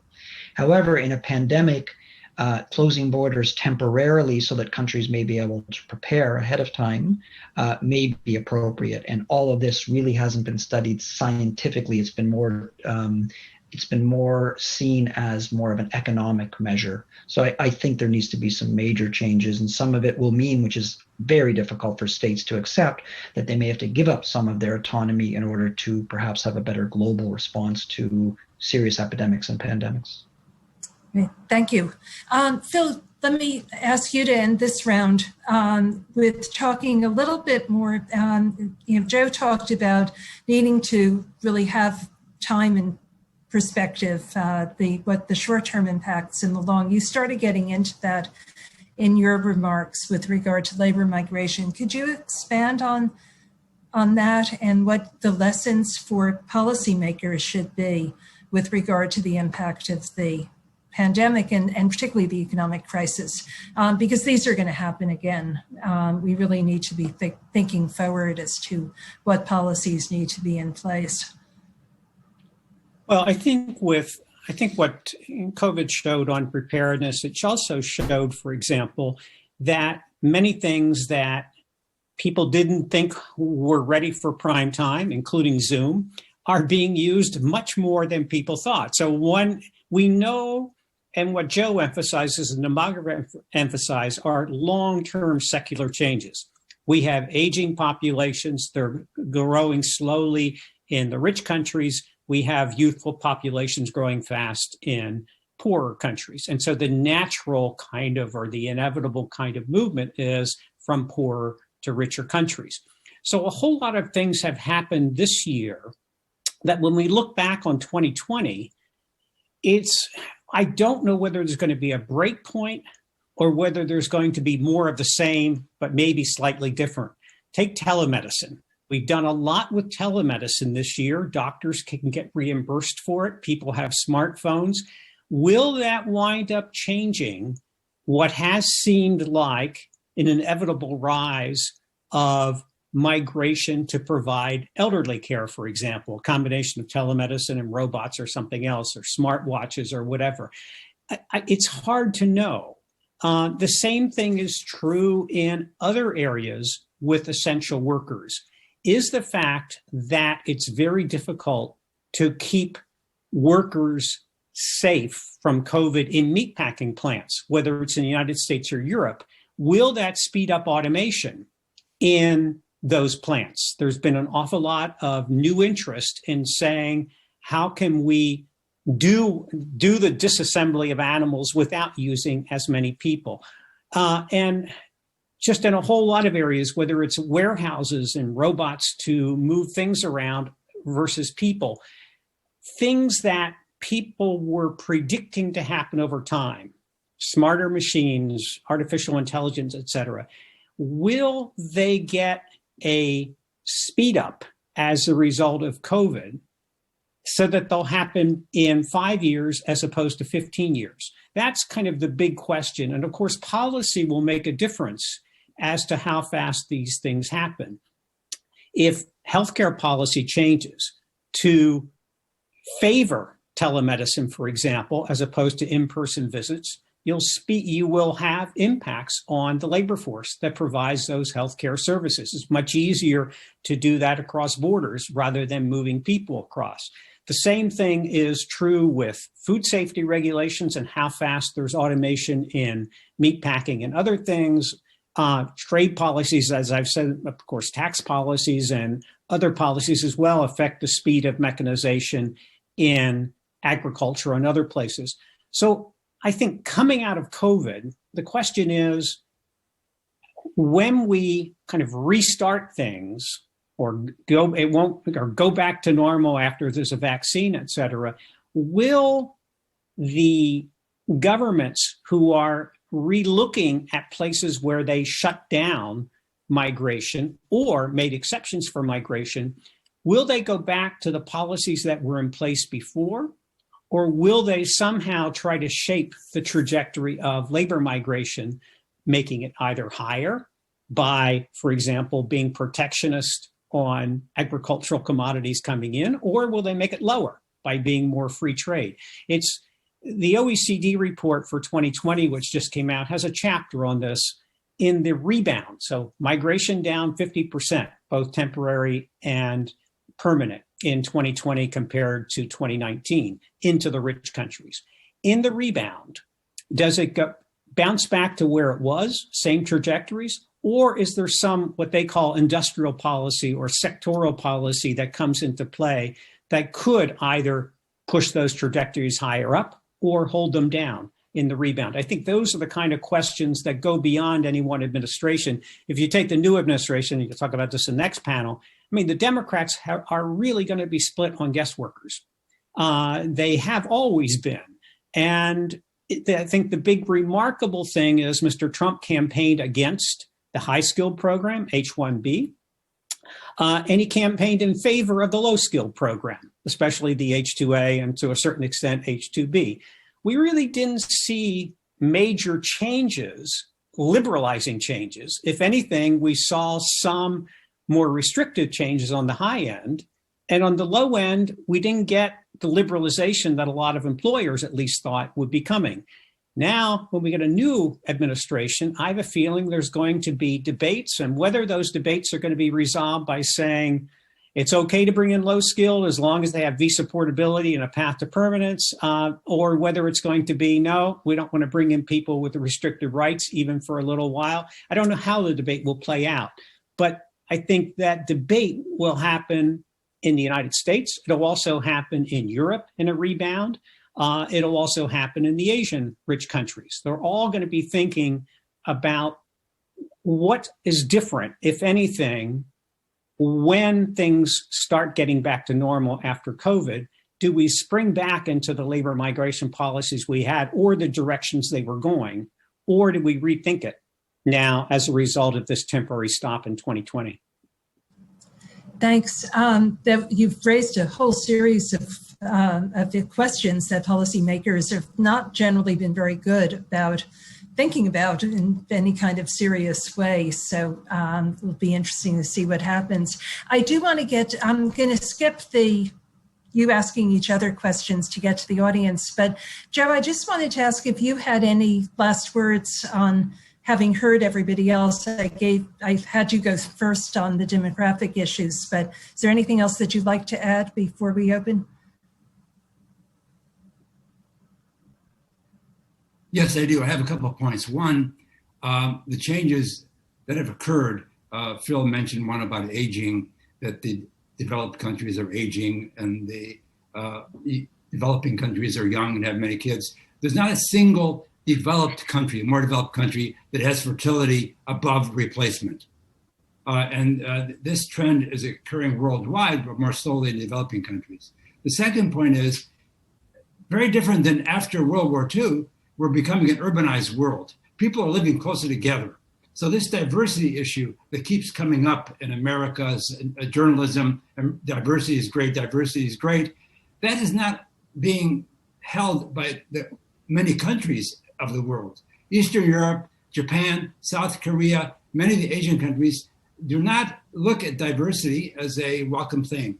However, in a pandemic, closing borders temporarily so that countries may be able to prepare ahead of time may be appropriate. And all of this really hasn't been studied scientifically. It's been more seen as more of an economic measure. So I think there needs to be some major changes, and some of it will mean, which is very difficult for states to accept, that they may have to give up some of their autonomy in order to perhaps have a better global response to serious epidemics and pandemics. Okay, thank you. Phil, let me ask you to end this round with talking a little bit more. Joe talked about needing to really have time and perspective, what the short-term impacts and the long. You started getting into that in your remarks with regard to labor migration. Could you expand on that and what the lessons for policymakers should be with regard to the impact of the pandemic and particularly the economic crisis? Because these are going to happen again. We really need to be thinking forward as to what policies need to be in place. Well, I think what COVID showed on preparedness, it also showed, for example, that many things that people didn't think were ready for prime time, including Zoom, are being used much more than people thought. So we know, and what Joe emphasizes and the moderator emphasize, are long-term secular changes. We have aging populations. They're growing slowly in the rich countries. We have youthful populations growing fast in poorer countries. And so the natural kind of, or the inevitable kind of movement is from poorer to richer countries. So a whole lot of things have happened this year that when we look back on 2020, I don't know whether there's going to be a break point or whether there's going to be more of the same, but maybe slightly different. Take telemedicine. We've done a lot with telemedicine this year. Doctors can get reimbursed for it. People have smartphones. Will that wind up changing what has seemed like an inevitable rise of migration to provide elderly care, for example, a combination of telemedicine and robots or something else, or smartwatches or whatever? It's hard to know. The same thing is true in other areas with essential workers. Is the fact that it's very difficult to keep workers safe from COVID in meatpacking plants, whether it's in the United States or Europe. Will that speed up automation in those plants? There's been an awful lot of new interest in saying, how can we do the disassembly of animals without using as many people? And just in a whole lot of areas, whether it's warehouses and robots to move things around versus people, things that people were predicting to happen over time, smarter machines, artificial intelligence, et cetera, will they get a speed up as a result of COVID so that they'll happen in 5 years as opposed to 15 years? That's kind of the big question. And of course, policy will make a difference as to how fast these things happen. If healthcare policy changes to favor telemedicine, for example, as opposed to in-person visits, you will have impacts on the labor force that provides those healthcare services. It's much easier to do that across borders rather than moving people across. The same thing is true with food safety regulations and how fast there's automation in meat packing and other things. Trade policies, as I've said, of course, tax policies and other policies as well affect the speed of mechanization in agriculture and other places. So I think coming out of COVID, the question is, when we kind of restart things or go back to normal after there's a vaccine, et cetera, will the governments who are relooking at places where they shut down migration or made exceptions for migration, will they go back to the policies that were in place before? Or will they somehow try to shape the trajectory of labor migration, making it either higher by, for example, being protectionist on agricultural commodities coming in, or will they make it lower by being more free trade? It's the OECD report for 2020, which just came out, has a chapter on this in the rebound. So migration down 50%, both temporary and permanent in 2020 compared to 2019 into the rich countries. In the rebound, does it bounce back to where it was, same trajectories, or is there some what they call industrial policy or sectoral policy that comes into play that could either push those trajectories higher up or hold them down in the rebound? I think those are the kind of questions that go beyond any one administration. If you take the new administration, you can talk about this in the next panel, I mean, the Democrats are really going to be split on guest workers. They have always been. And I think the big remarkable thing is Mr. Trump campaigned against the high-skilled program, H-1B, and he campaigned in favor of the low-skilled program, especially the H-2A and to a certain extent H-2B. We really didn't see major changes, liberalizing changes. If anything, we saw some more restrictive changes on the high end. And on the low end, we didn't get the liberalization that a lot of employers at least thought would be coming. Now, when we get a new administration, I have a feeling there's going to be debates, and whether those debates are going to be resolved by saying it's okay to bring in low skilled as long as they have visa portability and a path to permanence, or whether it's going to be, no, we don't want to bring in people with the restricted rights even for a little while. I don't know how the debate will play out, but I think that debate will happen in the United States. It'll also happen in Europe in a rebound. It'll also happen in the Asian rich countries. They're all going to be thinking about what is different, if anything, when things start getting back to normal after COVID. Do we spring back into the labor migration policies we had or the directions they were going, or do we rethink it now as a result of this temporary stop in 2020? Thanks. You've raised a whole series of the questions that policymakers have not generally been very good about thinking about in any kind of serious way. So it'll be interesting to see what happens. I'm going to skip you asking each other questions to get to the audience. But Joe, I just wanted to ask if you had any last words on, having heard everybody else. I had you go first on the demographic issues, but is there anything else that you'd like to add before we open? Yes, I do. I have a couple of points. One, the changes that have occurred, Phil mentioned one about aging, that the developed countries are aging and the developing countries are young and have many kids. There's not a single more developed country that has fertility above replacement. This trend is occurring worldwide, but more slowly in developing countries. The second point is, very different than after World War II, we're becoming an urbanized world. People are living closer together. So this diversity issue that keeps coming up in America's journalism, and diversity is great, that is not being held by the many countries of the world. Eastern Europe, Japan, South Korea, many of the Asian countries do not look at diversity as a welcome thing.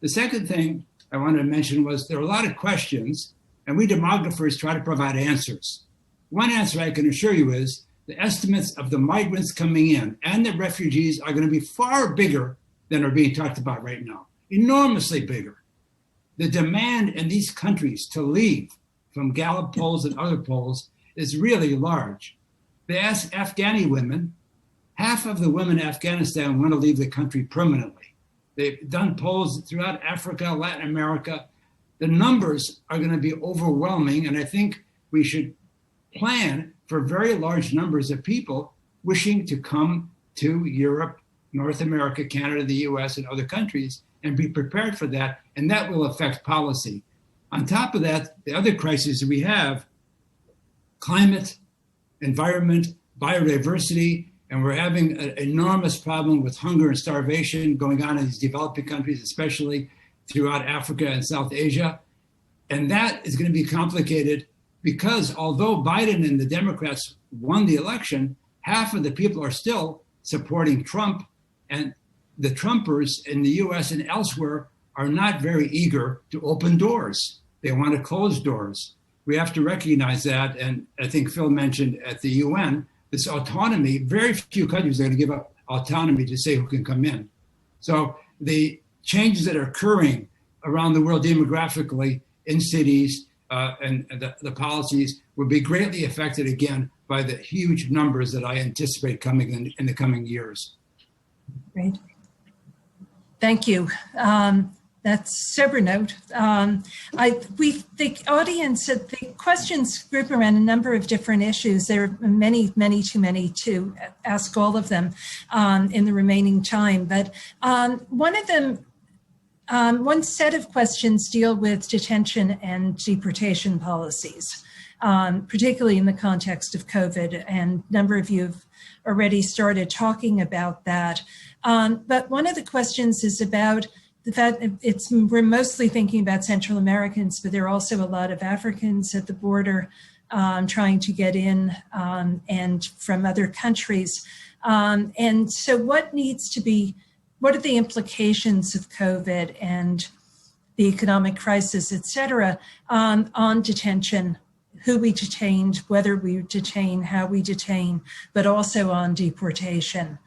The second thing I wanted to mention was there are a lot of questions, and we demographers try to provide answers. One answer I can assure you is the estimates of the migrants coming in and the refugees are going to be far bigger than are being talked about right now, enormously bigger. The demand in these countries to leave from Gallup polls and other polls is really large. They ask Afghani women, half of the women in Afghanistan want to leave the country permanently. They've done polls throughout Africa, Latin America. The numbers are going to be overwhelming, and I think we should plan for very large numbers of people wishing to come to Europe, North America, Canada, the US, and other countries, and be prepared for that, and that will affect policy. On top of that, the other crises we have, climate, environment, biodiversity, and we're having an enormous problem with hunger and starvation going on in these developing countries, especially throughout Africa and South Asia. And that is going to be complicated because although Biden and the Democrats won the election, half of the people are still supporting Trump, and the Trumpers in the US and elsewhere are not very eager to open doors. They want to close doors. We have to recognize that, and I think Phil mentioned at the UN, this autonomy, very few countries are going to give up autonomy to say who can come in. So the changes that are occurring around the world demographically in cities and the policies will be greatly affected again by the huge numbers that I anticipate coming in the coming years. Great. Thank you. That's sober note. The audience, the questions group around a number of different issues. There are many, many too many to ask all of them in the remaining time. But one of them, one set of questions deal with detention and deportation policies, particularly in the context of COVID. And a number of you have already started talking about that. But one of the questions is about the fact we're mostly thinking about Central Americans, but there are also a lot of Africans at the border trying to get in and from other countries. And so what are the implications of COVID and the economic crisis, et cetera, on detention, who we detained, whether we detain, how we detain, but also on deportation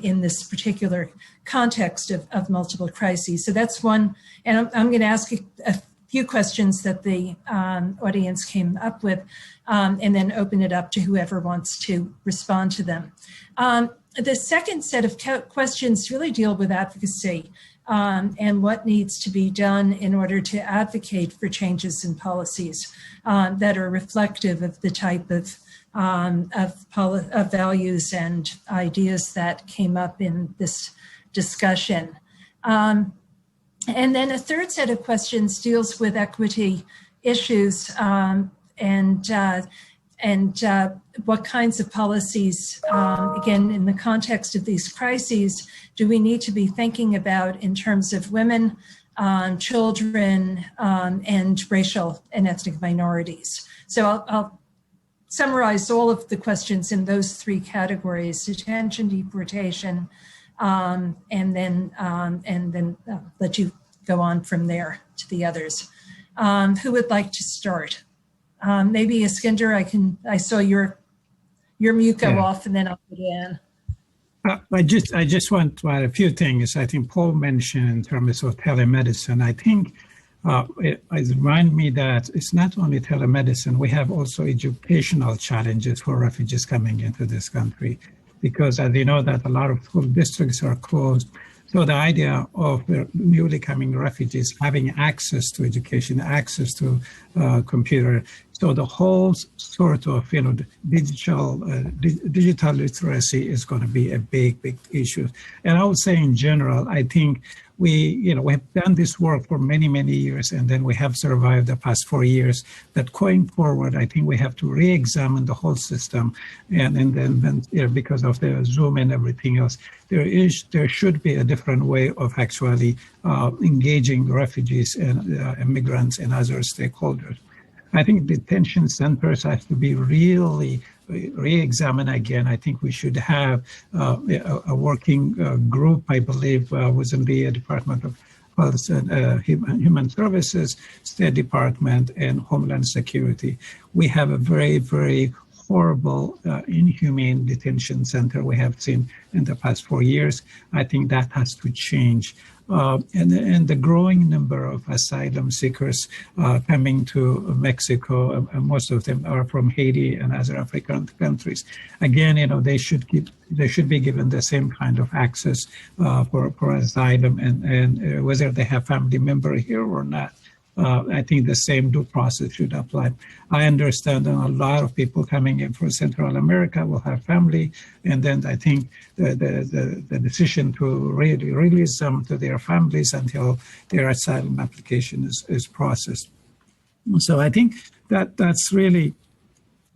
in this particular context of multiple crises. So that's one, and I'm going to ask a few questions that the audience came up with and then open it up to whoever wants to respond to them. The second set of questions really deal with advocacy and what needs to be done in order to advocate for changes in policies that are reflective of the type of values and ideas that came up in this discussion. And then a third set of questions deals with equity issues and what kinds of policies, again, in the context of these crises, do we need to be thinking about in terms of women, children, and racial and ethnic minorities. So I'll summarize all of the questions in those three categories: detention, deportation, and then let you go on from there to the others. Who would like to start? Maybe Iskander, I saw your mute go off, and then I'll put it in. I just want to add a few things. I think Paul mentioned in terms of telemedicine. I think it reminds me that it's not only telemedicine, we have also educational challenges for refugees coming into this country, because as you know that a lot of school districts are closed. So the idea of newly coming refugees having access to education, access to computer, so the whole sort of digital literacy is going to be a big issue. And I would say in general, I think we have done this work for many years, and then we have survived the past 4 years. That going forward, I think we have to re-examine the whole system, and then because of the Zoom and everything else, there should be a different way of actually engaging refugees and immigrants and other stakeholders. I think detention centers have to be really re-examined again. I think we should have a working group, I believe, within the Department of Health and Human Services, State Department, and Homeland Security. We have a very, very horrible, inhumane detention center we have seen in the past 4 years. I think that has to change. And the growing number of asylum seekers coming to Mexico, most of them are from Haiti and other African countries. Again, they should be given the same kind of access for asylum, and whether they have family member here or not. I think the same due process should apply. I understand that a lot of people coming in from Central America will have family, and then I think the decision to really release them to their families until their asylum application is processed. So I think that's really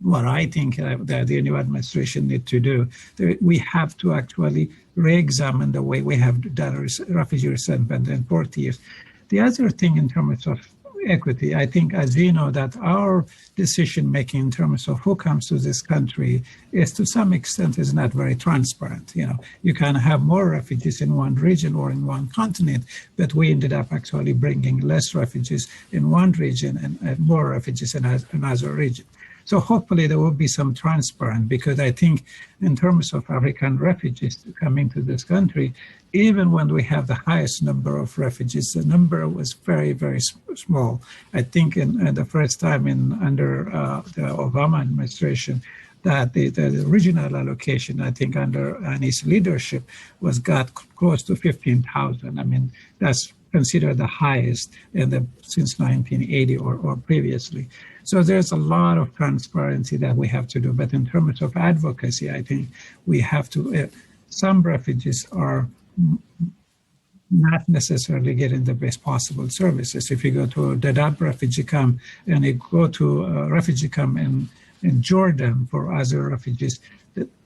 what I think that the new administration need to do. We have to actually re-examine the way we have done refugee resettlement in 40 years. The other thing in terms of equity, I think, as you know, that our decision-making in terms of who comes to this country is to some extent is not very transparent. You can have more refugees in one region or in one continent, but we ended up actually bringing less refugees in one region and more refugees in another region. So hopefully there will be some transparency, because I think in terms of African refugees coming to this country, even when we have the highest number of refugees, the number was very, very small. I think in the first time under the Obama administration, that the regional allocation, I think under Annie's leadership, got close to 15,000. I mean, that's considered the highest since 1980 or previously. So there's a lot of transparency that we have to do. But in terms of advocacy, I think we have to, some refugees are not necessarily getting the best possible services. If you go to Dadaab refugee camp and you go to a refugee camp in Jordan for other refugees,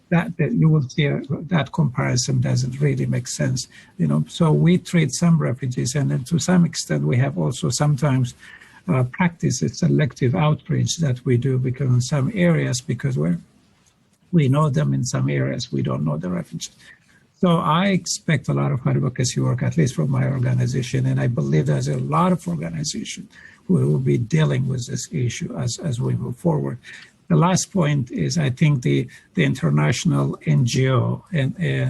that you will see that comparison doesn't really make sense. So we treat some refugees, and then to some extent we have also sometimes practice a selective outreach that we do, because in some areas, because we know them, in some areas we don't know the refugees. So I expect a lot of advocacy work, at least from my organization, and I believe there's a lot of organizations who will be dealing with this issue as we move forward. The last point is, I think the international NGO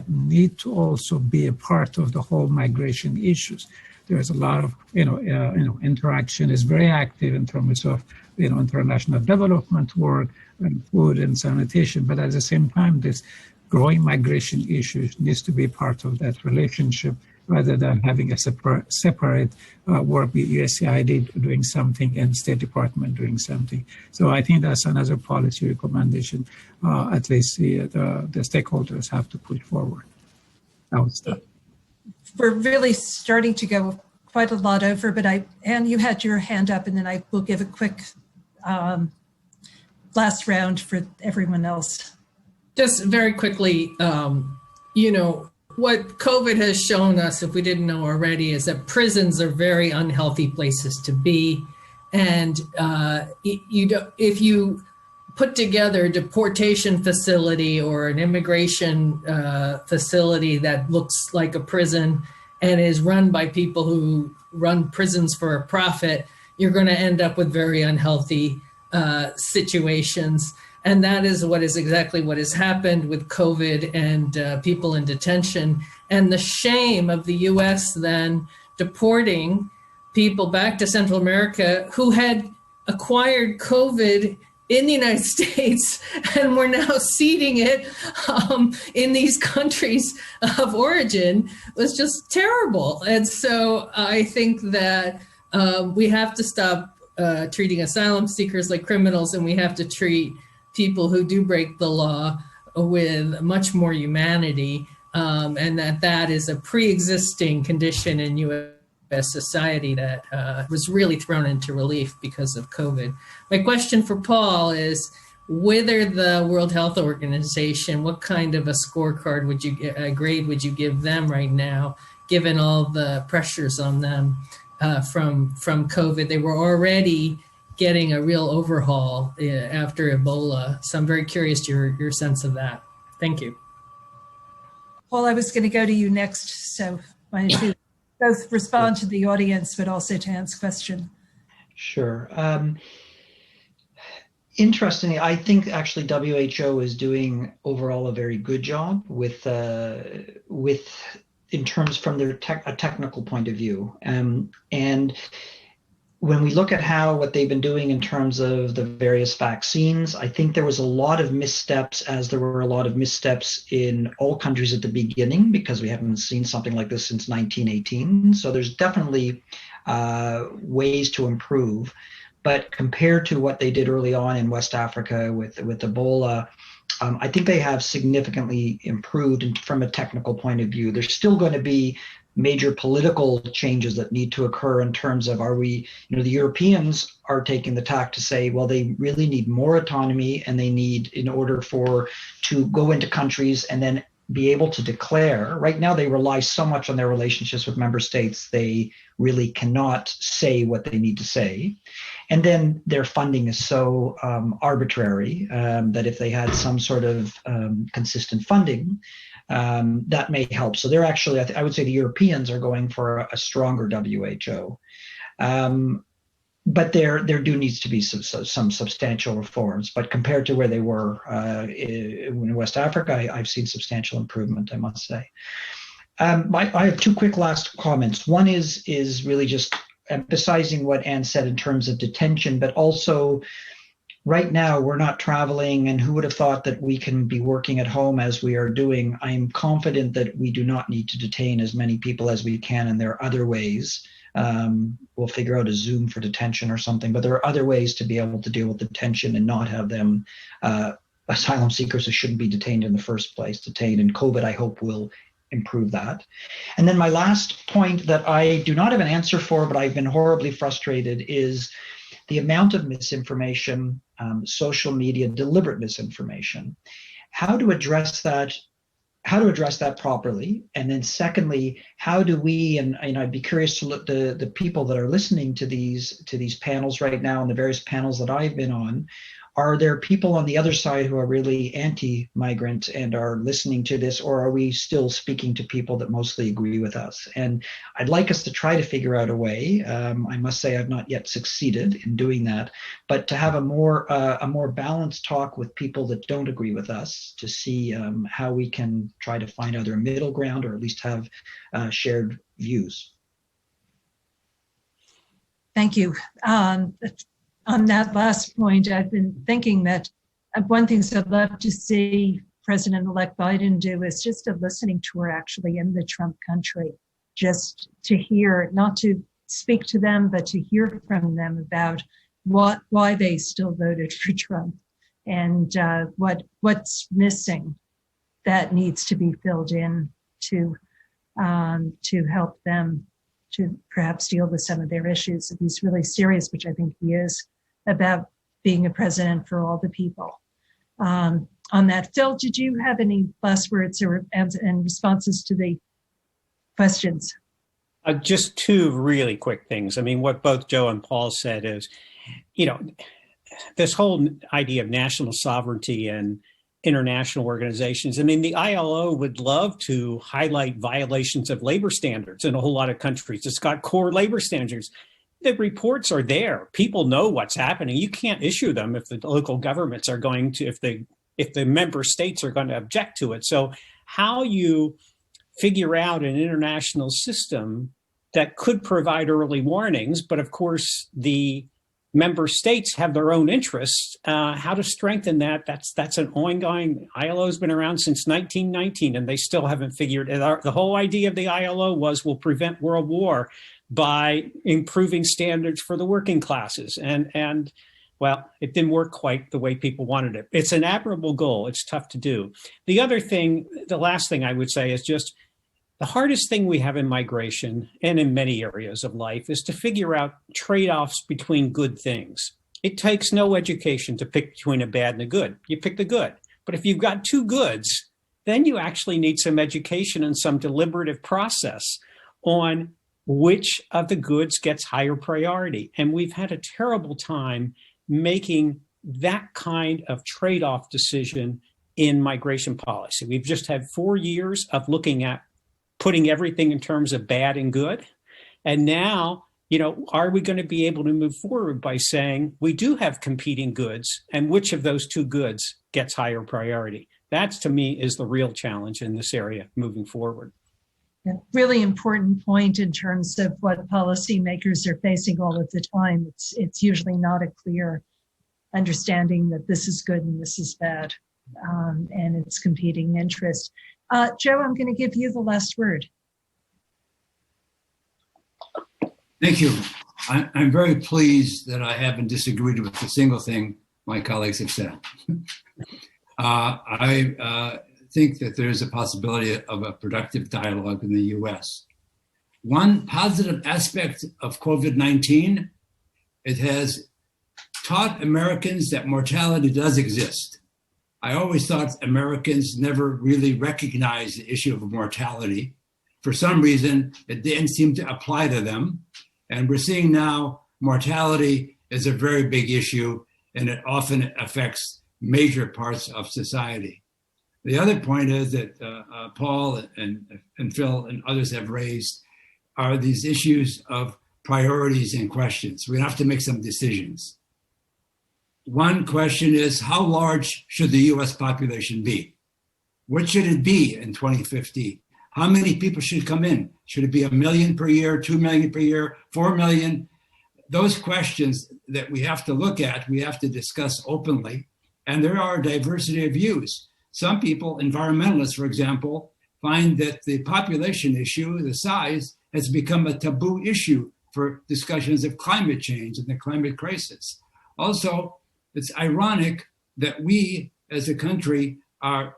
need to also be a part of the whole migration issues. There's a lot of interaction is very active in terms of international development work and food and sanitation, but at the same time, this growing migration issues needs to be part of that relationship, rather than having a separate work with USAID doing something and State Department doing something. So I think that's another policy recommendation, at least the stakeholders have to push forward. I would stop. We're really starting to go quite a lot over, but Anne, you had your hand up, and then I will give a quick last round for everyone else. Just very quickly, what COVID has shown us, if we didn't know already, is that prisons are very unhealthy places to be. And if you put together a deportation facility or an immigration facility that looks like a prison and is run by people who run prisons for a profit, you're going to end up with very unhealthy situations. And that is exactly what has happened with COVID and people in detention. And the shame of the US then deporting people back to Central America who had acquired COVID in the United States and were now seeding it in these countries of origin was just terrible. And so I think that we have to stop treating asylum seekers like criminals, and we have to treat people who do break the law with much more humanity, and that is a pre-existing condition in U.S. society that was really thrown into relief because of COVID. My question for Paul is, whether the World Health Organization, what kind of a scorecard grade would you give them right now, given all the pressures on them from COVID? They were already getting a real overhaul after Ebola. So I'm very curious to your sense of that. Thank you. Paul, I was going to go to you next, so why don't you both respond to the audience, but also to Anne's question. Sure. Interestingly, I think actually WHO is doing overall a very good job with in terms from their a technical point of view. And when we look at what they've been doing in terms of the various vaccines, I think there was a lot of missteps, as there were a lot of missteps in all countries at the beginning, because we haven't seen something like this since 1918. So there's definitely ways to improve. But compared to what they did early on in West Africa with Ebola, I think they have significantly improved from a technical point of view. There's still going to be major political changes that need to occur in terms of, the Europeans are taking the tack to say, well, they really need more autonomy, and they need, in order to go into countries and then be able to declare. Right now, they rely so much on their relationships with member states, they really cannot say what they need to say. And then their funding is so arbitrary that if they had some sort of consistent funding, that may help. So they're actually, I would say the Europeans are going for a stronger WHO. But there do needs to be some substantial reforms. But compared to where they were in West Africa, I've seen substantial improvement, I must say. I have two quick last comments. One is really just emphasizing what Anne said in terms of detention, but also right now we're not traveling, and who would have thought that we can be working at home as we are doing. I'm confident that we do not need to detain as many people as we can, and there are other ways. We'll figure out a Zoom for detention or something, but there are other ways to be able to deal with detention and not have them, asylum seekers who shouldn't be detained in the first place, detained. And COVID, I hope, will improve that. And then my last point that I do not have an answer for, but I've been horribly frustrated, is the amount of misinformation, social media, deliberate misinformation. How to address that properly, and then secondly, how do we, and I'd be curious to look the people that are listening to these panels right now, and the various panels that I've been on, are there people on the other side who are really anti-migrant and are listening to this, or are we still speaking to people that mostly agree with us? And I'd like us to try to figure out a way. I must say I've not yet succeeded in doing that, but to have a more balanced talk with people that don't agree with us, to see how we can try to find either a middle ground or at least have shared views. Thank you. On that last point, I've been thinking that one thing I'd love to see President-elect Biden do is just a listening tour actually in the Trump country, just to hear, not to speak to them, but to hear from them about why they still voted for Trump, and what's missing that needs to be filled in to help them to perhaps deal with some of their issues. If he's really serious, which I think he is, about being a president for all the people. On that, Phil, did you have any last words and responses to the questions? Just two really quick things. I mean, what both Joe and Paul said is, this whole idea of national sovereignty and international organizations. I mean, the ILO would love to highlight violations of labor standards in a whole lot of countries. It's got core labor standards. The reports are there. People know what's happening. You can't issue them if the local governments are going to, if the member states are going to object to it. So how you figure out an international system that could provide early warnings, but of course the member states have their own interests, how to strengthen that, that's an ongoing. ILO has been around since 1919 and they still haven't figured it out. The whole idea of the ILO was we'll prevent world war by improving standards for the working classes. And well, it didn't work quite the way people wanted it. It's an admirable goal. It's tough to do. The other thing, the last thing I would say is just the hardest thing we have in migration and in many areas of life is to figure out trade-offs between good things. It takes no education to pick between a bad and a good. You pick the good. But if you've got two goods, then you actually need some education and some deliberative process on which of the goods gets higher priority. And we've had a terrible time making that kind of trade-off decision in migration policy. We've just had 4 years of looking at putting everything in terms of bad and good. And now, are we going to be able to move forward by saying we do have competing goods, and which of those two goods gets higher priority? That, to me, is the real challenge in this area moving forward. A really important point in terms of what policymakers are facing all of the time. It's usually not a clear understanding that this is good and this is bad, and it's competing interest. Joe, I'm going to give you the last word. Thank you. I'm very pleased that I haven't disagreed with a single thing my colleagues have said. I think that there's a possibility of a productive dialogue in the US. One positive aspect of COVID-19, it has taught Americans that mortality does exist. I always thought Americans never really recognized the issue of mortality. For some reason, it didn't seem to apply to them. And we're seeing now mortality is a very big issue, and it often affects major parts of society. The other point is that Paul and Phil and others have raised are these issues of priorities and questions. We have to make some decisions. One question is, how large should the US population be? What should it be in 2050? How many people should come in? Should it be 1 million per year, 2 million per year, 4 million? Those questions that we have to look at, we have to discuss openly. And there are a diversity of views. Some people, environmentalists, for example, find that the population issue, the size, has become a taboo issue for discussions of climate change and the climate crisis. Also, it's ironic that we as a country are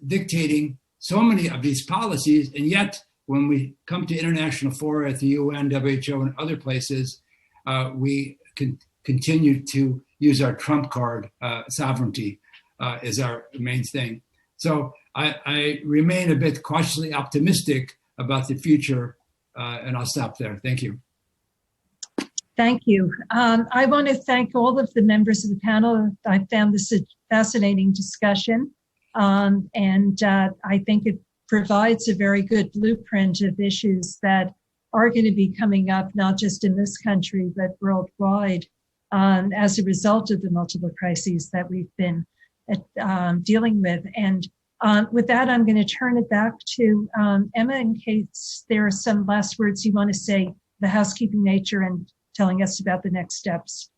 dictating so many of these policies, and yet when we come to international fora at the UN, WHO, and other places, we continue to use our trump card, sovereignty, is our main thing. So I remain a bit cautiously optimistic about the future, and I'll stop there. Thank you. Thank you. I want to thank all of the members of the panel. I found this a fascinating discussion, and I think it provides a very good blueprint of issues that are going to be coming up, not just in this country, but worldwide, as a result of the multiple crises that we've been dealing with. And with that, I'm going to turn it back to Emma in case there are some last words you want to say, the housekeeping nature and telling us about the next steps.